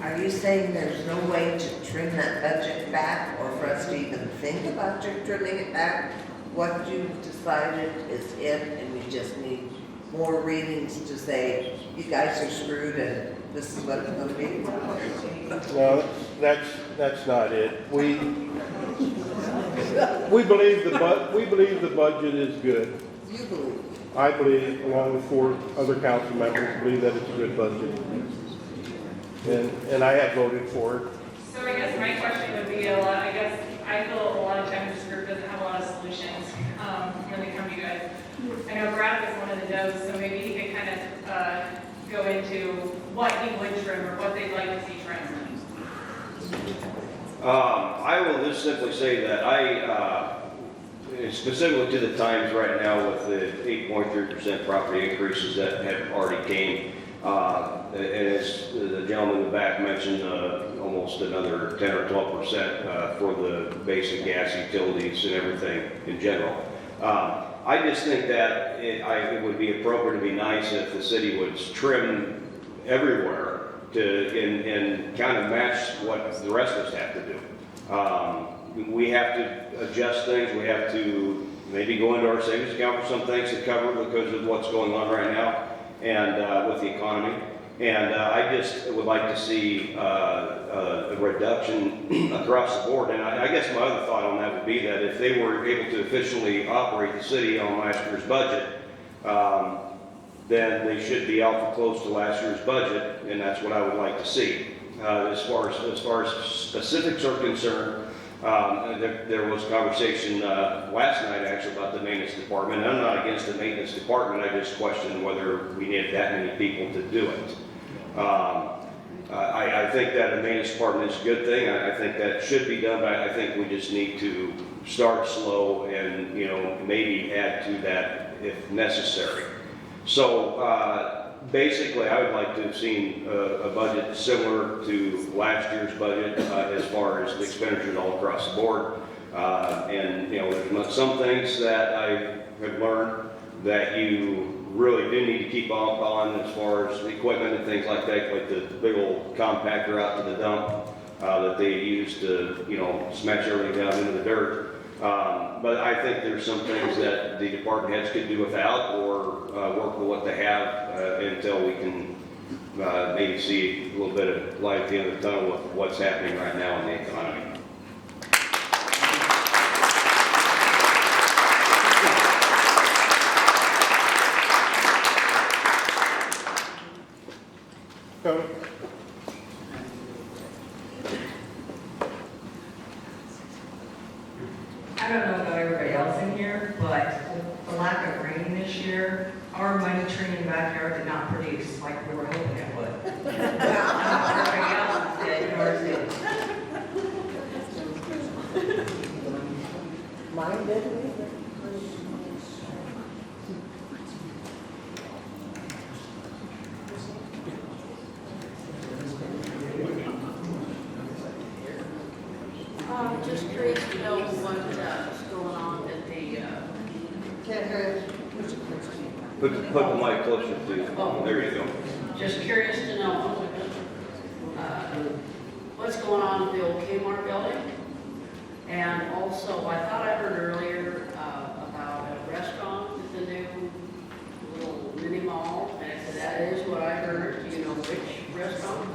S5: Are you saying there's no way to trim that budget back, or for us to even think about trimming it back? What you've decided is it, and we just need more readings to say, you guys are screwed and this is what it's gonna be?
S1: No, that's not it. We believe the budget is good.
S5: You believe?
S1: I believe, along with 4 other council members, believe that it's a good budget. And I have voted for it.
S14: So I guess my question would be I guess I feel a lot of times this group doesn't have a lot of solutions when they come to you guys. I know Brad was one of the no's, so maybe he could kind of go into what he would trim or what they'd like to see trimmed.
S16: I will just simply say that specifically to the times right now with the 8.3% property increases that have already came, and as the gentleman in the back mentioned, almost another 10 or 12% for the basic gas utilities and everything in general. I just think that it would be appropriate to be nice if the city would trim everywhere and kind of match what the rest of us have to do. We have to adjust things. We have to maybe go into our savings account for some things to cover because of what's going on right now and with the economy. And I just would like to see a reduction across the board. And I guess my other thought on that would be that if they were able to efficiently operate the city on last year's budget, then they should be awful close to last year's budget, and that's what I would like to see. As far as specifics are concerned, there was conversation last night actually about the maintenance department. I'm not against the maintenance department. I just question whether we need that many people to do it. I think that a maintenance department is a good thing. I think that should be done, but I think we just need to start slow and maybe add to that if necessary. So basically, I would like to have seen a budget similar to last year's budget as far as the expenditures all across the board. And there's some things that I have learned that you really do need to keep up on as far as equipment and things like that, like the big old compactor out to the dump. that they use to, you know, smash everything down into the dirt. But I think there's some things that the department heads could do without, or work with what they have until we can maybe see a little bit of light at the end of the tunnel with what's happening right now in the economy.
S1: Tony?
S18: I don't know about everybody else in here, but the lack of rain this year, our money tree in the backyard did not produce like we were hoping it would. I don't know about everybody else did, yours did.
S5: Mine didn't either.
S6: Just curious to know what's going on at the,
S16: Put the mic closer to you.
S6: Oh.
S16: There you go.
S6: just curious to know what's going on with the old Kmart building. And also, I thought I heard earlier about a restaurant at the new little mini mall. And if that is what I heard, do you know which restaurant?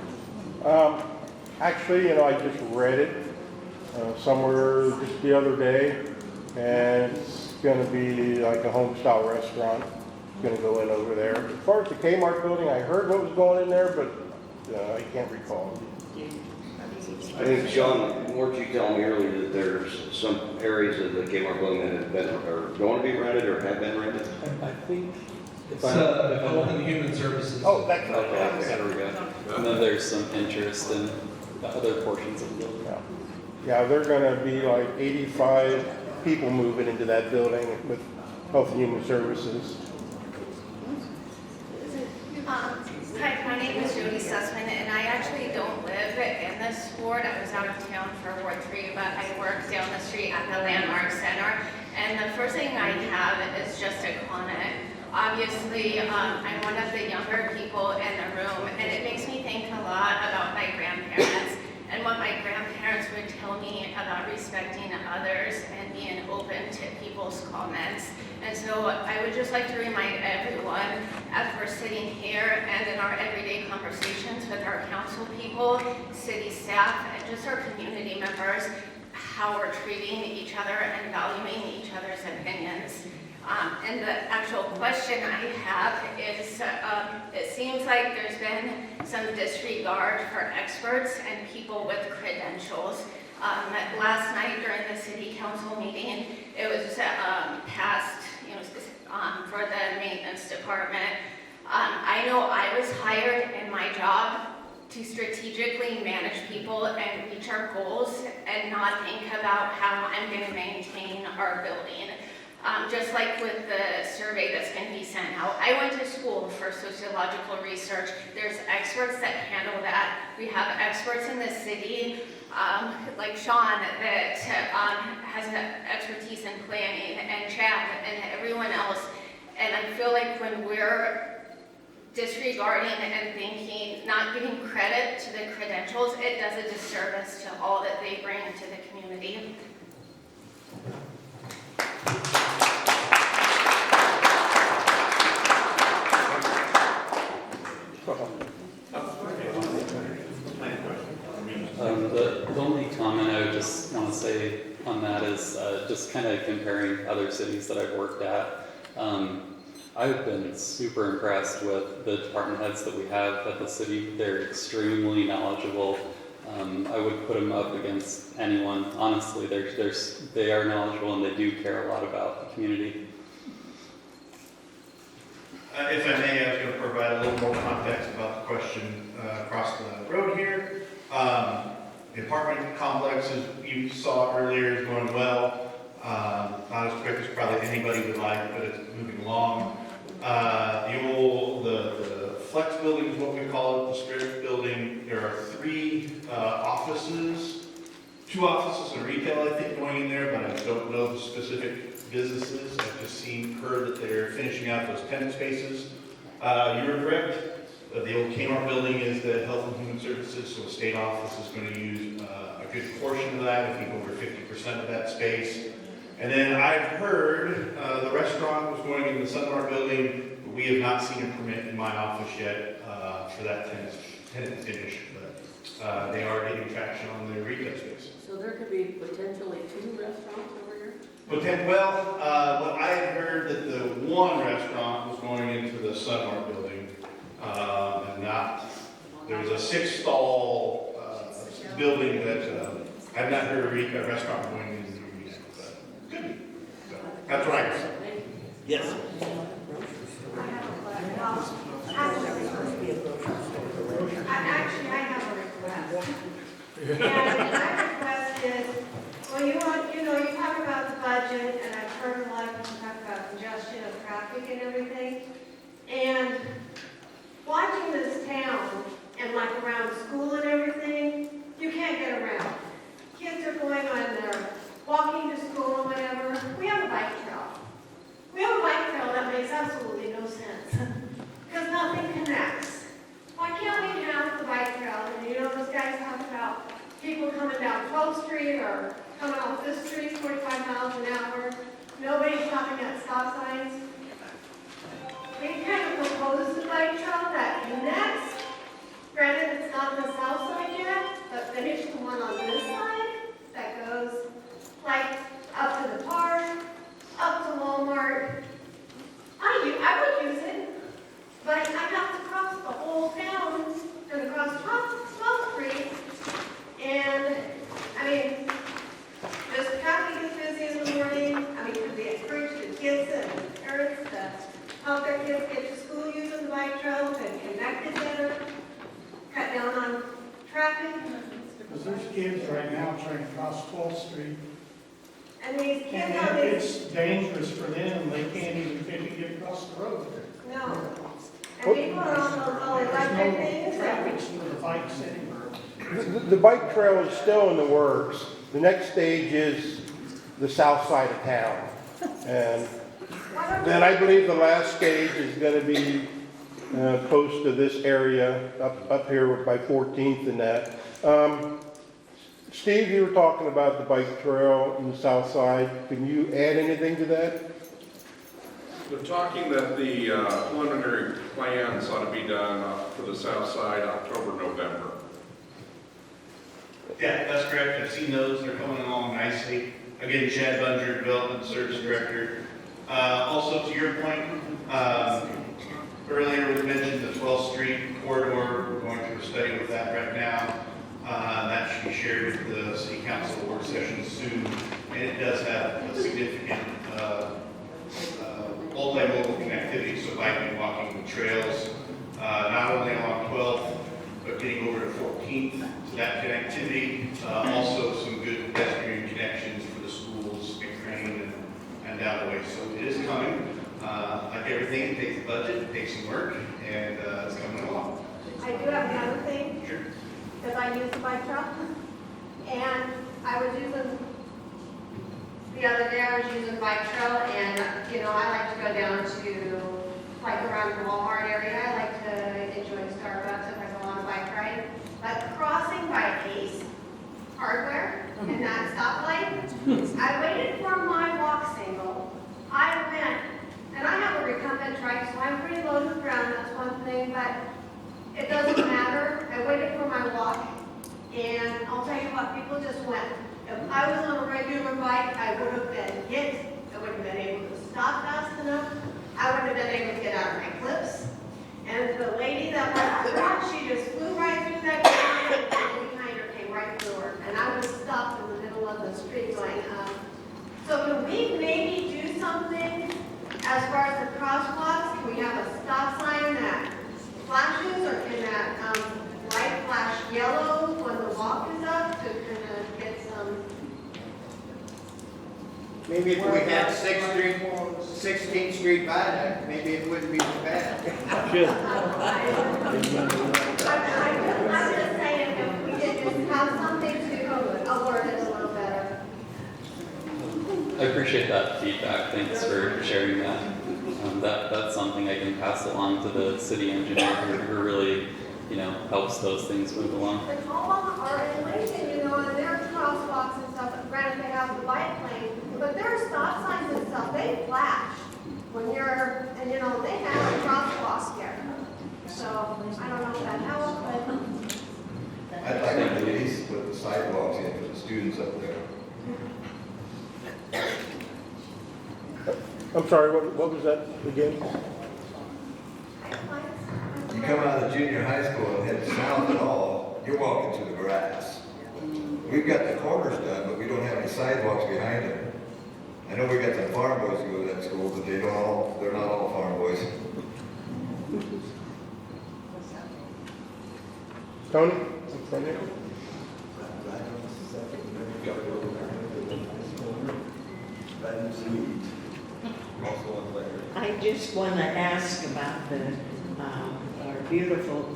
S1: Actually, you know, I just read it somewhere just the other day, and it's going to be like a home-style restaurant. It's going to go in over there. As far as the Kmart building, I heard what was going in there, but I can't recall.
S16: I think, Sean, weren't you telling me earlier that there's some areas of the Kmart building that have been, or going to be rented or have been rented?
S3: I think
S9: It's Health and Human Services.
S1: Oh, that's right.
S16: Okay, there we go.
S3: and then there's some interest in the other portions of the building.
S1: Yeah, they're going to be like 85 people moving into that building with Health and Human Services.
S19: Hi, my name is Jody Sussman, and I actually don't live in this ward. I was out of town for Ward 3, but I work down the street at the Landmark Center. And the first thing I have is just a comment. Obviously, I'm one of the younger people in the room, and it makes me think a lot about my grandparents and what my grandparents would tell me about respecting others and being open to people's comments. And so I would just like to remind everyone, as we're sitting here and in our everyday conversations with our council people, city staff, and just our community members, how we're treating each other and valuing each other's opinions. And the actual question I have is, it seems like there's been some disregard for experts and people with credentials. Last night during the city council meeting, it was passed, for the maintenance department. I know I was hired in my job to strategically manage people and reach our goals and not think about how I'm going to maintain our building. Just like with the survey that's going to be sent out. I went to school for sociological research. There's experts that handle that. We have experts in the city, like Sean, that has expertise in planning, and Chad, and everyone else. And I feel like when we're disregarding and thinking, not giving credit to the credentials, it does a disservice to all that they bring to the community.
S3: The only comment I would just want to say on that is just kind of comparing other cities that I've worked at. I've been super impressed with the department heads that we have at the city. They're extremely knowledgeable. I would put them up against anyone. Honestly, they are knowledgeable and they do care a lot about the community.
S4: If I may, I was going to provide a little more context about the question across the road here. The apartment complex, as you saw earlier, is going well. Not as quick as probably anybody would like, but it's moving along. The flex building is what we call it, the Spirit building. There are 3 offices, 2 offices and retail, I think, going in there, but I don't know the specific businesses. I've just heard that they're finishing out those tenant spaces. You're correct.
S20: The old Kmart building is the Health and Human Services, so the state office is going to use a good portion of that, I think over 50% of that space. And then I've heard the restaurant was going in the Sunmar building, but we have not seen a permit in my office yet for that tenant finish. But they are getting traction on their retail space.
S6: So there could be potentially 2 restaurants over here?
S20: What I had heard that the one restaurant was going into the Sunmar building, and not, there was a 6-stall building that I've not heard a restaurant going into the retail, but could be. So, that's what I heard. Yes.
S21: Actually, I have a request. And my request is, well, you talk about the budget, and I've heard a lot of people talk about congestion of traffic and everything. And watching this town, and like around school and everything, you can't get around. Kids are going on their walking to school and whatever. We have a bike trail. We have a bike trail that makes absolutely no sense. Because nothing connects. Why can't we have the bike trail? And those guys talk about people coming down 12th Street or coming off this street 45 miles an hour. Nobody's stopping at stop signs. We kind of proposed the bike trail that connects. Granted, it's not on the south side yet, but finish the one on this side that goes like up to the park, up to Walmart. I would use it, but I have to cross the whole town and across 12th Street. And, just traffic is busy in the morning. We encourage the kids and parents to help their kids get to school using the bike trail and connect it better, cut down on traffic.
S7: Because there's kids right now trying to cross 12th Street.
S21: And these kids
S7: And it's dangerous for them, they can't even get across the road.
S21: No. And people are on those all electric things.
S7: There's no traffic for the bikes anywhere.
S1: The bike trail is still in the works. The next stage is the south side of town. And then I believe the last stage is going to be close to this area, up here by 14th and that. Steve, you were talking about the bike trail on the south side. Can you add anything to that?
S22: They're talking that the preliminary plans ought to be done for the south side October, November.
S20: Yeah, that's correct. I've seen those. They're coming along nicely. Again, Chad Bunger, Development Service Director. Also, to your point, earlier we mentioned the 12th Street corridor. We're going through a study with that right now. That should be shared with the City Council Ward session soon. And it does have a significant multimodal connectivity, so biking and walking the trails, not only along 12th, but getting over to 14th. So that connectivity, also some good pedestrian connections for the schools, McCrane and down the way. So it is coming. Like everything, it takes a budget, it takes some work, and it's coming along.
S21: I do have another thing.
S20: Sure.
S21: Because I use the bike trail. And I was using, the other day I was using the bike trail, and I like to go down to, like around the Walmart area, I like to enjoy Starbucks if I go on a bike ride. But crossing by Ace Hardware in that stoplight, I waited for my walk signal. I went, and I have a recumbent trike, so I'm pretty low to the ground, that's one thing, but it doesn't matter. I waited for my walk, and I'll tell you what, people just went. If I was on a regular bike, I would have been hit. I wouldn't have been able to stop fast enough. I wouldn't have been able to get out of my clips. And the lady that went through, she just flew right through that gate, and the lady behind her came right through her. And I was stopped in the middle of the street going, so can we maybe do something as far as the crosswalks? Can we have a stop sign that flashes, or can that light flash yellow when the walk is up to kind of get some?
S10: Maybe if we had 16th Street viaduct, maybe it wouldn't be so bad.
S21: I'm just saying, if we could just have something to alert it a little better.
S3: I appreciate that feedback. Thanks for sharing that. That's something I can pass along to the city engineer who really, helps those things move along.
S21: The Tacoma are in Lincoln, and their crosswalks and stuff, granted they have the bike lane, but their stop signs and stuff, they flash when you're, and they have a crosswalk there. So, I don't know if that helps, but.
S8: I'd like to at least put the sidewalks in for the students up there.
S1: I'm sorry, what was that again?
S8: You come out of junior high school and head south at all, you're walking through the grass. We've got the corners done, but we don't have any sidewalks behind them. I know we got some farm boys who go to that school, but they're not all farm boys.
S1: Tony? In front of you.
S15: I just want to ask about our beautiful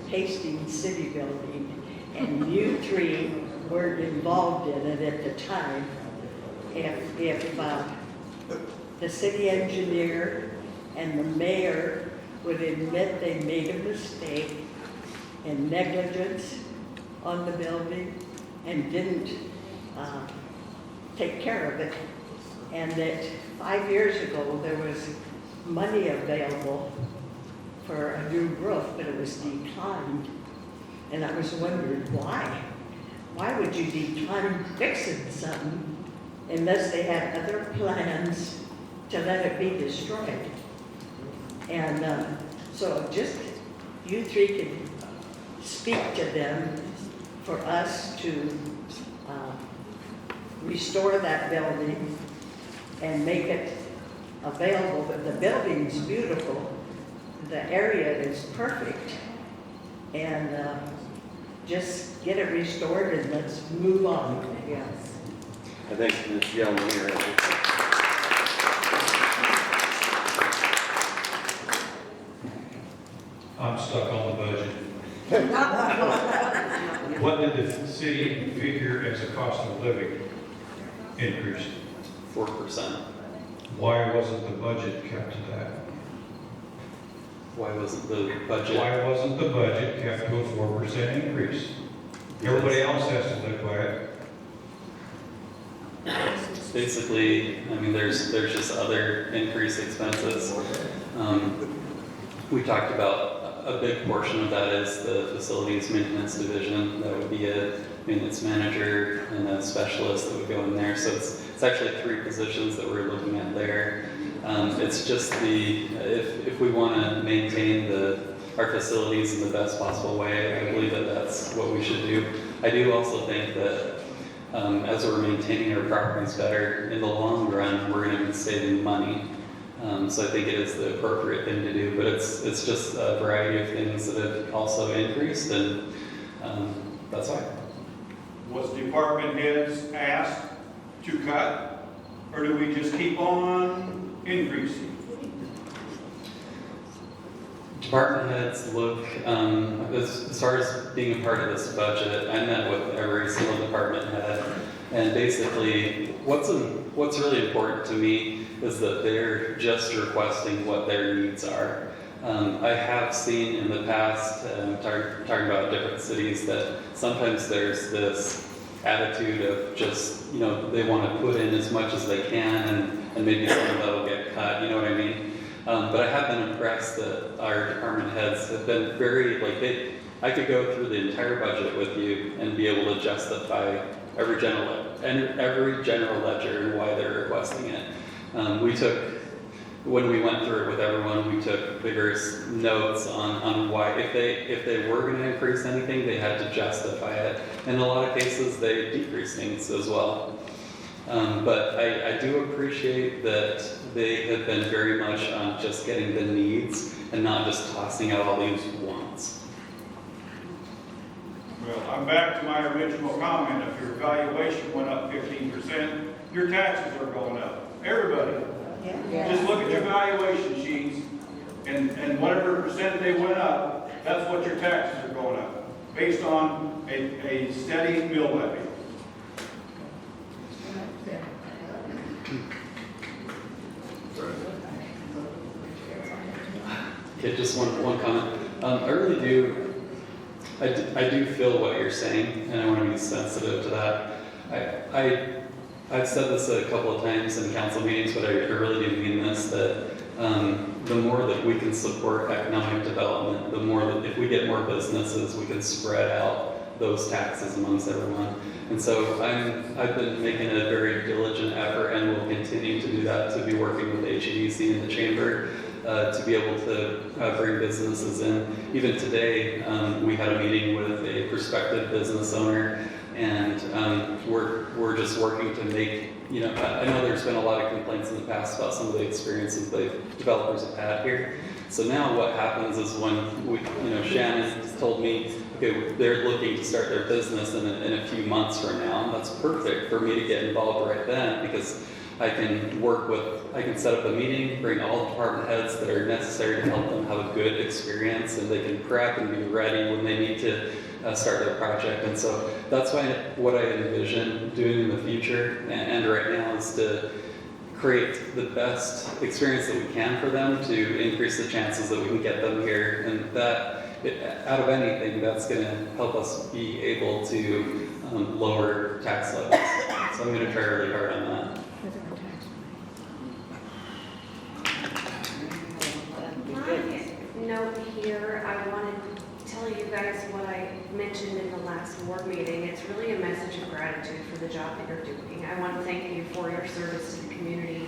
S15: Hastings City building, and you three weren't involved in it at the time. If the city engineer and the mayor would admit they made a mistake and negligence on the building and didn't take care of it, and that 5 years ago there was money available for a new roof, but it was declined. And I was wondering why. Why would you decline fixing something unless they had other plans to let it be destroyed? And so just you three can speak to them for us to restore that building and make it available. But the building's beautiful, the area is perfect, and just get it restored and let's move on. Yes.
S16: I think this gentleman here
S4: I'm stuck on the budget. What did the city figure as a cost of living increase?
S3: 4%.
S4: Why wasn't the budget kept to that?
S3: Why wasn't the budget?
S4: Why wasn't the budget kept to a 4% increase? Everybody else has to live by it.
S3: Basically, there's just other increased expenses. We talked about a big portion of that is the facilities maintenance division. That would be a maintenance manager and a specialist that would go in there. So it's actually 3 positions that we're looking at there. It's just if we want to maintain our facilities in the best possible way, I believe that that's what we should do. I do also think that as we're maintaining our properties better, in the long run, we're going to be saving money. So I think it is the appropriate thing to do, but it's just a variety of things that have also increased, and that's why.
S17: Was department heads asked to cut, or do we just keep on increasing?
S3: Department heads look, as far as being a part of this budget, I met with every single department head, and basically what's really important to me is that they're just requesting what their needs are. I have seen in the past, talking about different cities, that sometimes there's this attitude of just, they want to put in as much as they can, and maybe some of that will get cut, you know what I mean? But I have been impressed that our department heads have been very, I could go through the entire budget with you and be able to justify every general ledger and why they're requesting it. When we went through it with everyone, we took vigorous notes on why, if they were going to increase anything, they had to justify it. In a lot of cases, they decreased things as well. But I do appreciate that they have been very much on just getting the needs and not just tossing out all these wants.
S17: Well, I'm back to my original comment. If your valuation went up 15%, your taxes are going up. Everybody.
S15: Yeah.
S17: Just look at your valuation sheets, and whatever percent they went up, that's what your taxes are going up, based on a steady mill levy.
S3: Okay, just one comment. I really do, I do feel what you're saying, and I want to be sensitive to that. I've said this a couple of times in council meetings, but I really do mean this, that the more that we can support economic development, the more that if we get more businesses, we can spread out those taxes amongst everyone. And so I've been making a very diligent effort, and will continue to do that, to be working with HEDC and the chamber to be able to bring businesses in. Even today, we had a meeting with a prospective business owner, and we're just working to make, you know, I know there's been a lot of complaints in the past about some of the experiences the developers have had here. So now what happens is when Shannon told me, okay, they're looking to start their business in a few months from now. That's perfect for me to get involved right then, because I can set up a meeting, bring all department heads that are necessary to help them have a good experience, and they can prep and be ready when they need to start their project. And so that's what I envision doing in the future, and right now, is to create the best experience that we can for them, to increase the chances that we can get them here. And that, out of anything, that's going to help us be able to lower tax levels. So I'm going to try really hard on that.
S2: My note here, I want to tell you guys what I mentioned in the last board meeting. It's really a message of gratitude for the job that you're doing. I want to thank you for your service to the community.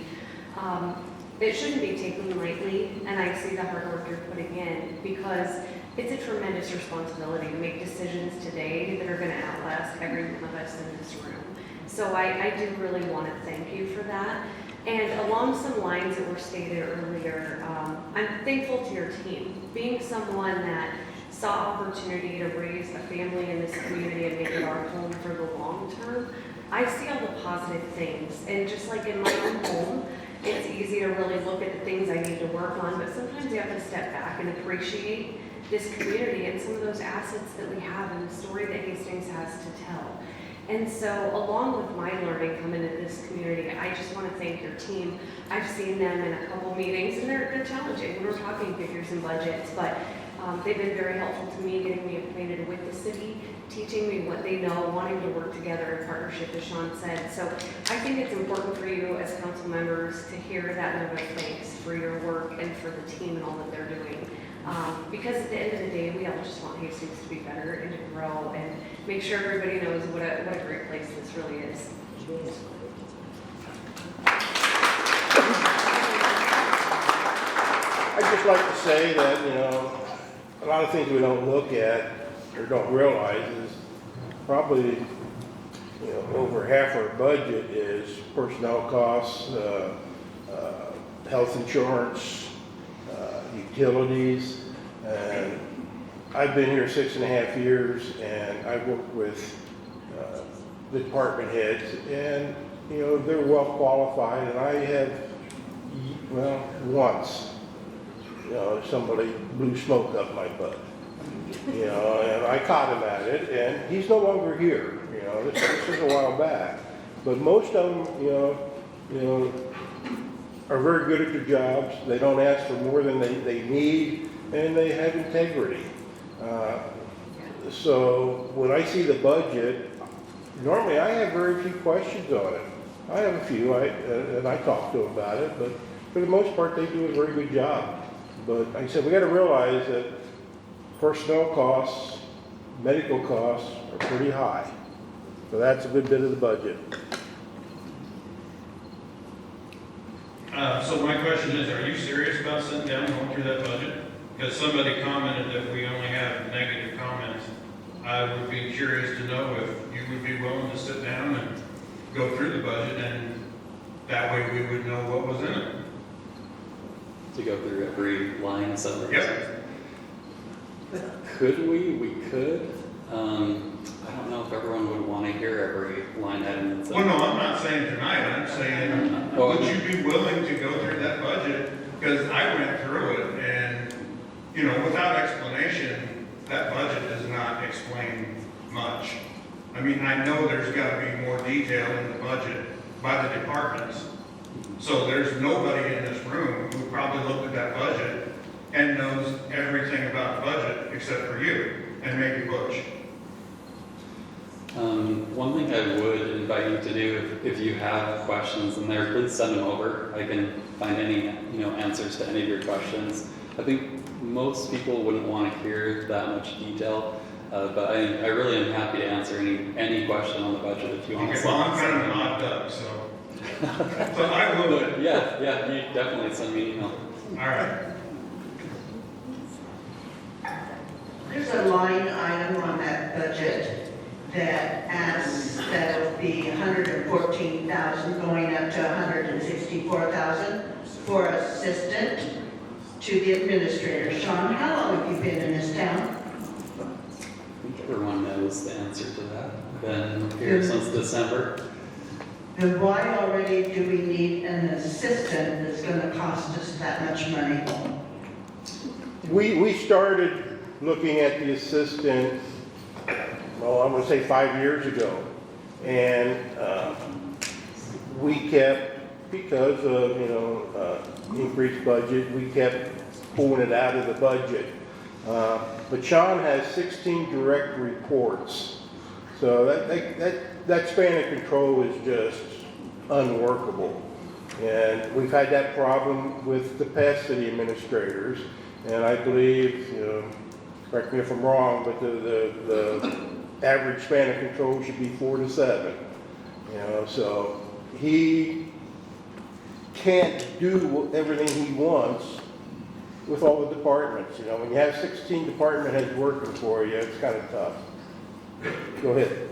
S2: It shouldn't be taken lightly, and I see the hard work you're putting in, because it's a tremendous responsibility to make decisions today that are going to outlast every one of us in this room. So I do really want to thank you for that. And along some lines that were stated earlier, I'm thankful to your team. Being someone that saw opportunity to raise a family in this community and make it our home for the long term, I see all the positive things. And just like in my own home, it's easy to really look at the things I need to work on, but sometimes you have to step back and appreciate this community and some of those assets that we have and the story that Hastings has to tell. And so along with my learning coming into this community, I just want to thank your team. I've seen them in a couple meetings, and they're challenging when we're talking figures and budgets, but they've been very helpful to me, getting me acquainted with the city, teaching me what they know, wanting to work together in partnership, as Sean said. So I think it's important for you as council members to hear that note of thanks for your work and for the team and all that they're doing. Because at the end of the day, we all just want Hastings to be better and to grow and make sure everybody knows what a great place this really is.
S1: I'd just like to say that, a lot of things we don't look at or don't realize is probably, over half our budget is personnel costs, health insurance, utilities. And I've been here 6.5 years, and I've worked with the department heads, and they're well qualified. And I have, once, somebody blew smoke up my butt, and I caught him at it, and he's no longer here. This was a while back, but most of them, are very good at their jobs. They don't ask for more than they need, and they have integrity. So when I see the budget, normally I have very few questions on it. I have a few, and I talk to them about it, but for the most part, they do a very good job. But like I said, we got to realize that personnel costs, medical costs are pretty high. So that's a good bit of the budget.
S4: So my question is, are you serious about sitting down and going through that budget? Because somebody commented that we only have negative comments. I would be curious to know if you would be willing to sit down and go through the budget, and that way we would know what was in it.
S3: To go through every line somewhere.
S4: Yep.
S3: Could we? We could. I don't know if everyone would want to hear every line item. That's
S4: Well, no, I'm not saying tonight. I'm saying, would you be willing to go through that budget? Because I went through it, and, without explanation, that budget does not explain much. I mean, I know there's got to be more detail in the budget by the departments. So there's nobody in this room who probably looked at that budget and knows everything about the budget except for you and maybe Butch.
S3: One thing I would invite you to do, if you have questions in there, please send them over. I can find any, answers to any of your questions. I think most people wouldn't want to hear that much detail, but I really am happy to answer any question on the budget if you want to.
S4: Okay, well, I'm kind of an odd duck, so. So I will.
S3: Yeah, you definitely send me an email.
S4: All right.
S12: There's a line item on that budget that asks that it'll be 114,000 going up to 164,000 for assistant to the administrator. Sean, how long have you been in this town?
S3: I think everyone knows the answer to that. Been here since December.
S12: And why already do we need an assistant that's going to cost us that much money?
S1: We started looking at the assistant, well, I'm going to say 5 years ago. And we kept, because of, increased budget, we kept pulling it out of the budget. But Sean has 16 direct reports. So that span of control is just unworkable. And we've had that problem with the past city administrators. And I believe, correct me if I'm wrong, but the average span of control should be 4 to 7. So he can't do everything he wants with all the departments. When you have 16 department heads working for you, it's kind of tough. Go ahead.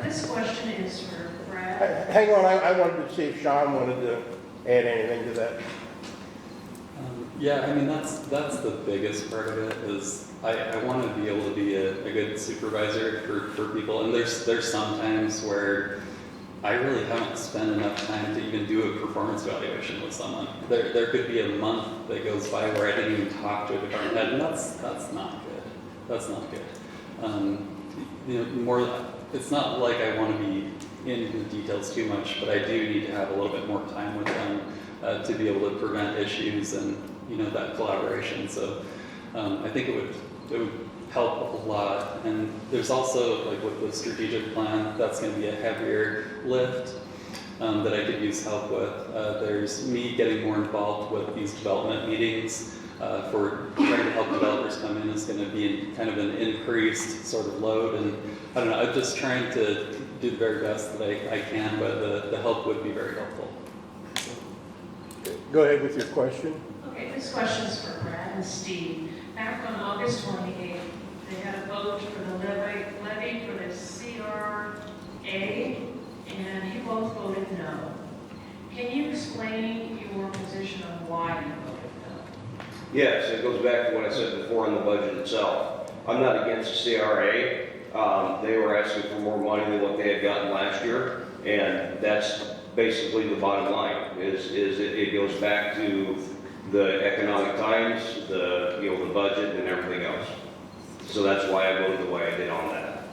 S13: This question is for Brad.
S1: Hang on, I wanted to see if Sean wanted to add anything to that.
S3: Yeah, I mean, that's the biggest part of it is I want to be able to be a good supervisor for people. And there's some times where I really haven't spent enough time to even do a performance evaluation with someone. There could be a month that goes by where I didn't even talk to a department head, and that's not good. That's not good. It's not like I want to be in the details too much, but I do need to have a little bit more time with them to be able to prevent issues and that collaboration. So I think it would help a lot. And there's also, like with the strategic plan, that's going to be a heavier lift that I could use help with. There's me getting more involved with these development meetings for trying to help developers come in is going to be kind of an increased sort of load. And I don't know, I'm just trying to do the very best that I can, but the help would be very helpful.
S1: Go ahead with your question.
S13: Okay, this question's for Brad and Steve. Back on August 28th, they had a vote for the levy for the CRA, and you both voted no. Can you explain your position on why you voted no?
S16: Yes, it goes back to what I said before on the budget itself. I'm not against the CRA. They were asking for more money than what they had gotten last year, and that's basically the bottom line. It goes back to the economic times, the budget, and everything else. So that's why I voted the way I did on that.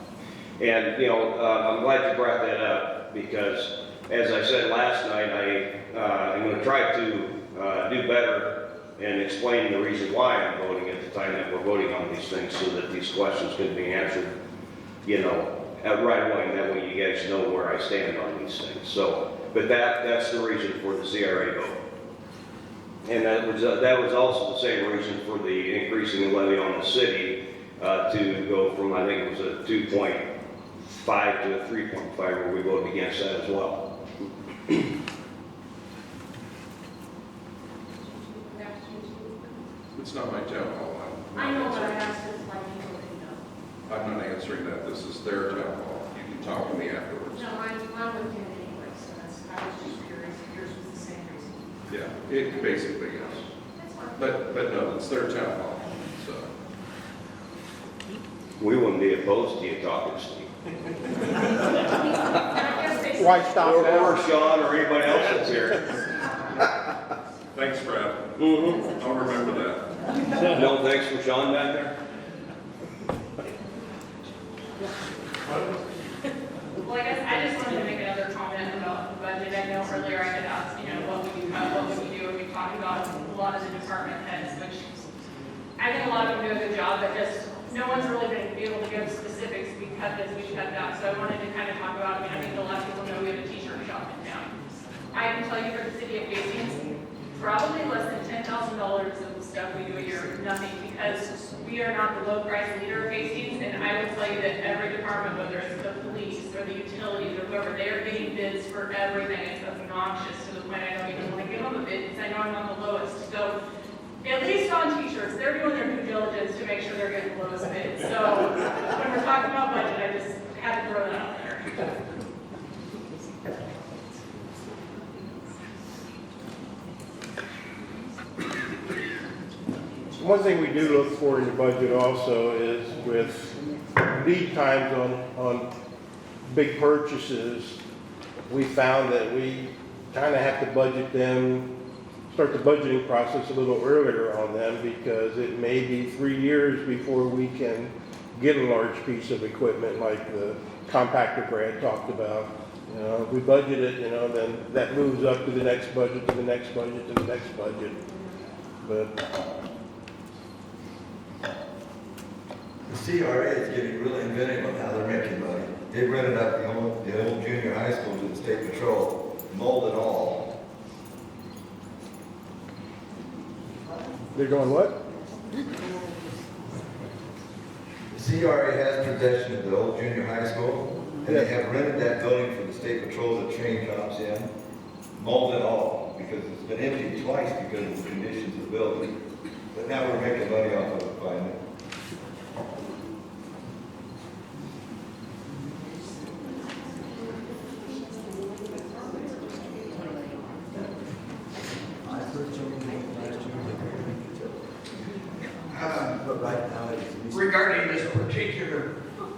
S16: And I'm glad you brought that up because, as I said last night, I'm going to try to do better and explain the reason why I'm voting at the time that we're voting on these things, so that these questions can be answered, right away. And that way you guys know where I stand on these things. So, but that's the reason for the CRA vote. And that was also the same reason for the increasing the levy on the city to go from, I think it was a 2.5 to a 3.5, where we voted against that as well.
S22: It's not my town hall.
S13: I know, but I asked if like you voted no.
S22: I'm not answering that. This is their town hall. You can talk to me afterwards.
S13: No, I'm with him anyway, so I was just curious if yours was the same reason.
S22: Yeah, it basically is.
S13: That's fine.
S22: But no, it's their town hall, so.
S16: We wouldn't be opposed to you talking, Steve.
S1: Why stop now?
S16: Or Sean or anybody else that's here.
S22: Thanks, Brad.
S16: Mm-hmm.
S22: I'll remember that.
S16: No thanks from Sean back there?
S14: Well, I guess I just wanted to make another comment about the budget. I know earlier I had asked, what would you do if we talked talking about a lot of the department heads, which I think a lot of them do a good job, but just no one's really been able to give specifics because we cut that. So I wanted to kind of talk about, I think a lot of people know we have a t-shirt shop in town. I can tell you for the city of Hastings, probably less than $10,000 of the stuff we do a year, nothing, because we are not the low price leader of Hastings, and I will tell you that every department, whether it's the police or the utilities or whoever, they are getting bids for everything. It's obnoxious to the point I don't even want to give them a bid because I know I'm on the lowest. So at least on t-shirts, they're doing their due diligence to make sure they're getting the lowest bid. So when we're talking about budget, I just had to throw that out there.
S1: One thing we do look for in the budget also is with lead times on big purchases, we found that we kind of have to budget them, start the budgeting process a little earlier on them because it may be 3 years before we can get a large piece of equipment like the compactor Brad talked about. You know, if we budget it, you know, then that moves up to the next budget, to the next budget, to the next budget. But
S8: The CRA is getting really inventive on how they're making money. They rented out the old junior high school to the state patrol, mold and all.
S1: they're doing what?
S8: The CRA has possession of the old junior high school, and they have rented that building for the state patrol to train cops in, mold and all, because it's been empty twice because of the conditions of the building. But now we're making money off of it finally.
S11: Regarding this particular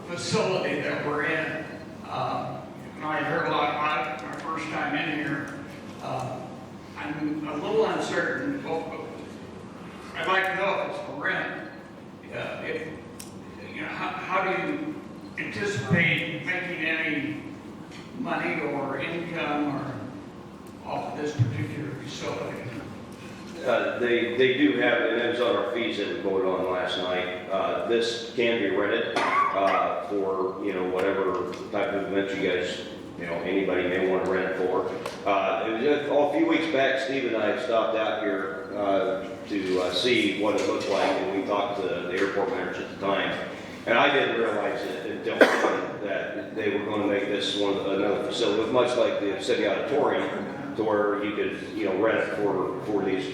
S11: facility that we're in, I heard a lot about it my first time in here. I'm a little uncertain. I'd like to know if it's for rent. How do you anticipate making any money or income or off of this particular facility?
S16: They do have, and it was on our fees that we voted on last night. This can be rented for, you know, whatever type of event you guys, you know, anybody may want to rent it for. It was just, a few weeks back, Steve and I stopped out here to see what it looked like, and we talked to the airport managers at the time. And I didn't realize it until that they were going to make this another facility. It was much like the city auditorium, to where you could, you know, rent it for these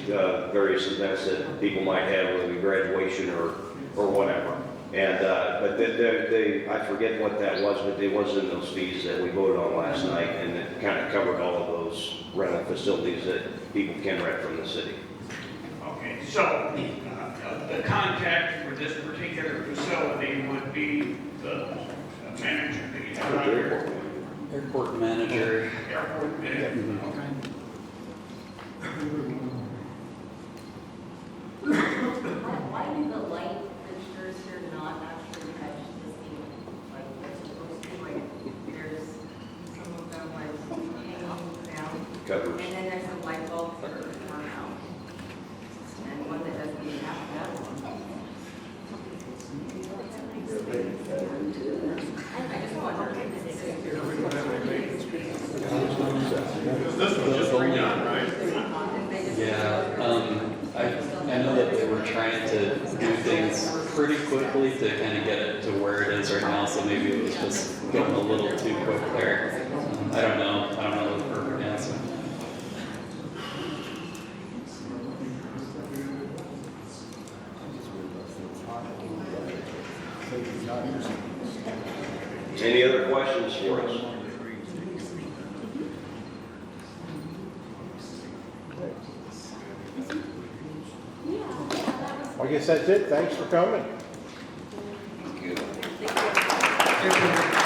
S16: various events that people might have, whether it be graduation or whatever. And but I forget what that was, but it was in those fees that we voted on last night, and it kind of covered all of those rental facilities that people can rent from the city.
S11: Okay, so the contact for this particular facility would be the manager, the
S3: Airport manager.
S11: airport manager.
S3: Mhm.
S11: Okay.
S18: Why do the light fixtures here not actually touch the ceiling? Like they're supposed to, like, there's some of them like hanging down.
S16: Covers.
S18: And then there's some light bulbs that are torn out. And one that doesn't even have that one. I just wonder if this is.
S22: This was just redone, right?
S3: Yeah, I know that they were trying to do things pretty quickly to kind of get it to where it is right now, so maybe it was just going a little too quick there. I don't know the perfect answer.
S16: Any other questions for us?
S1: I guess that's it. Thanks for coming.
S16: Thank you.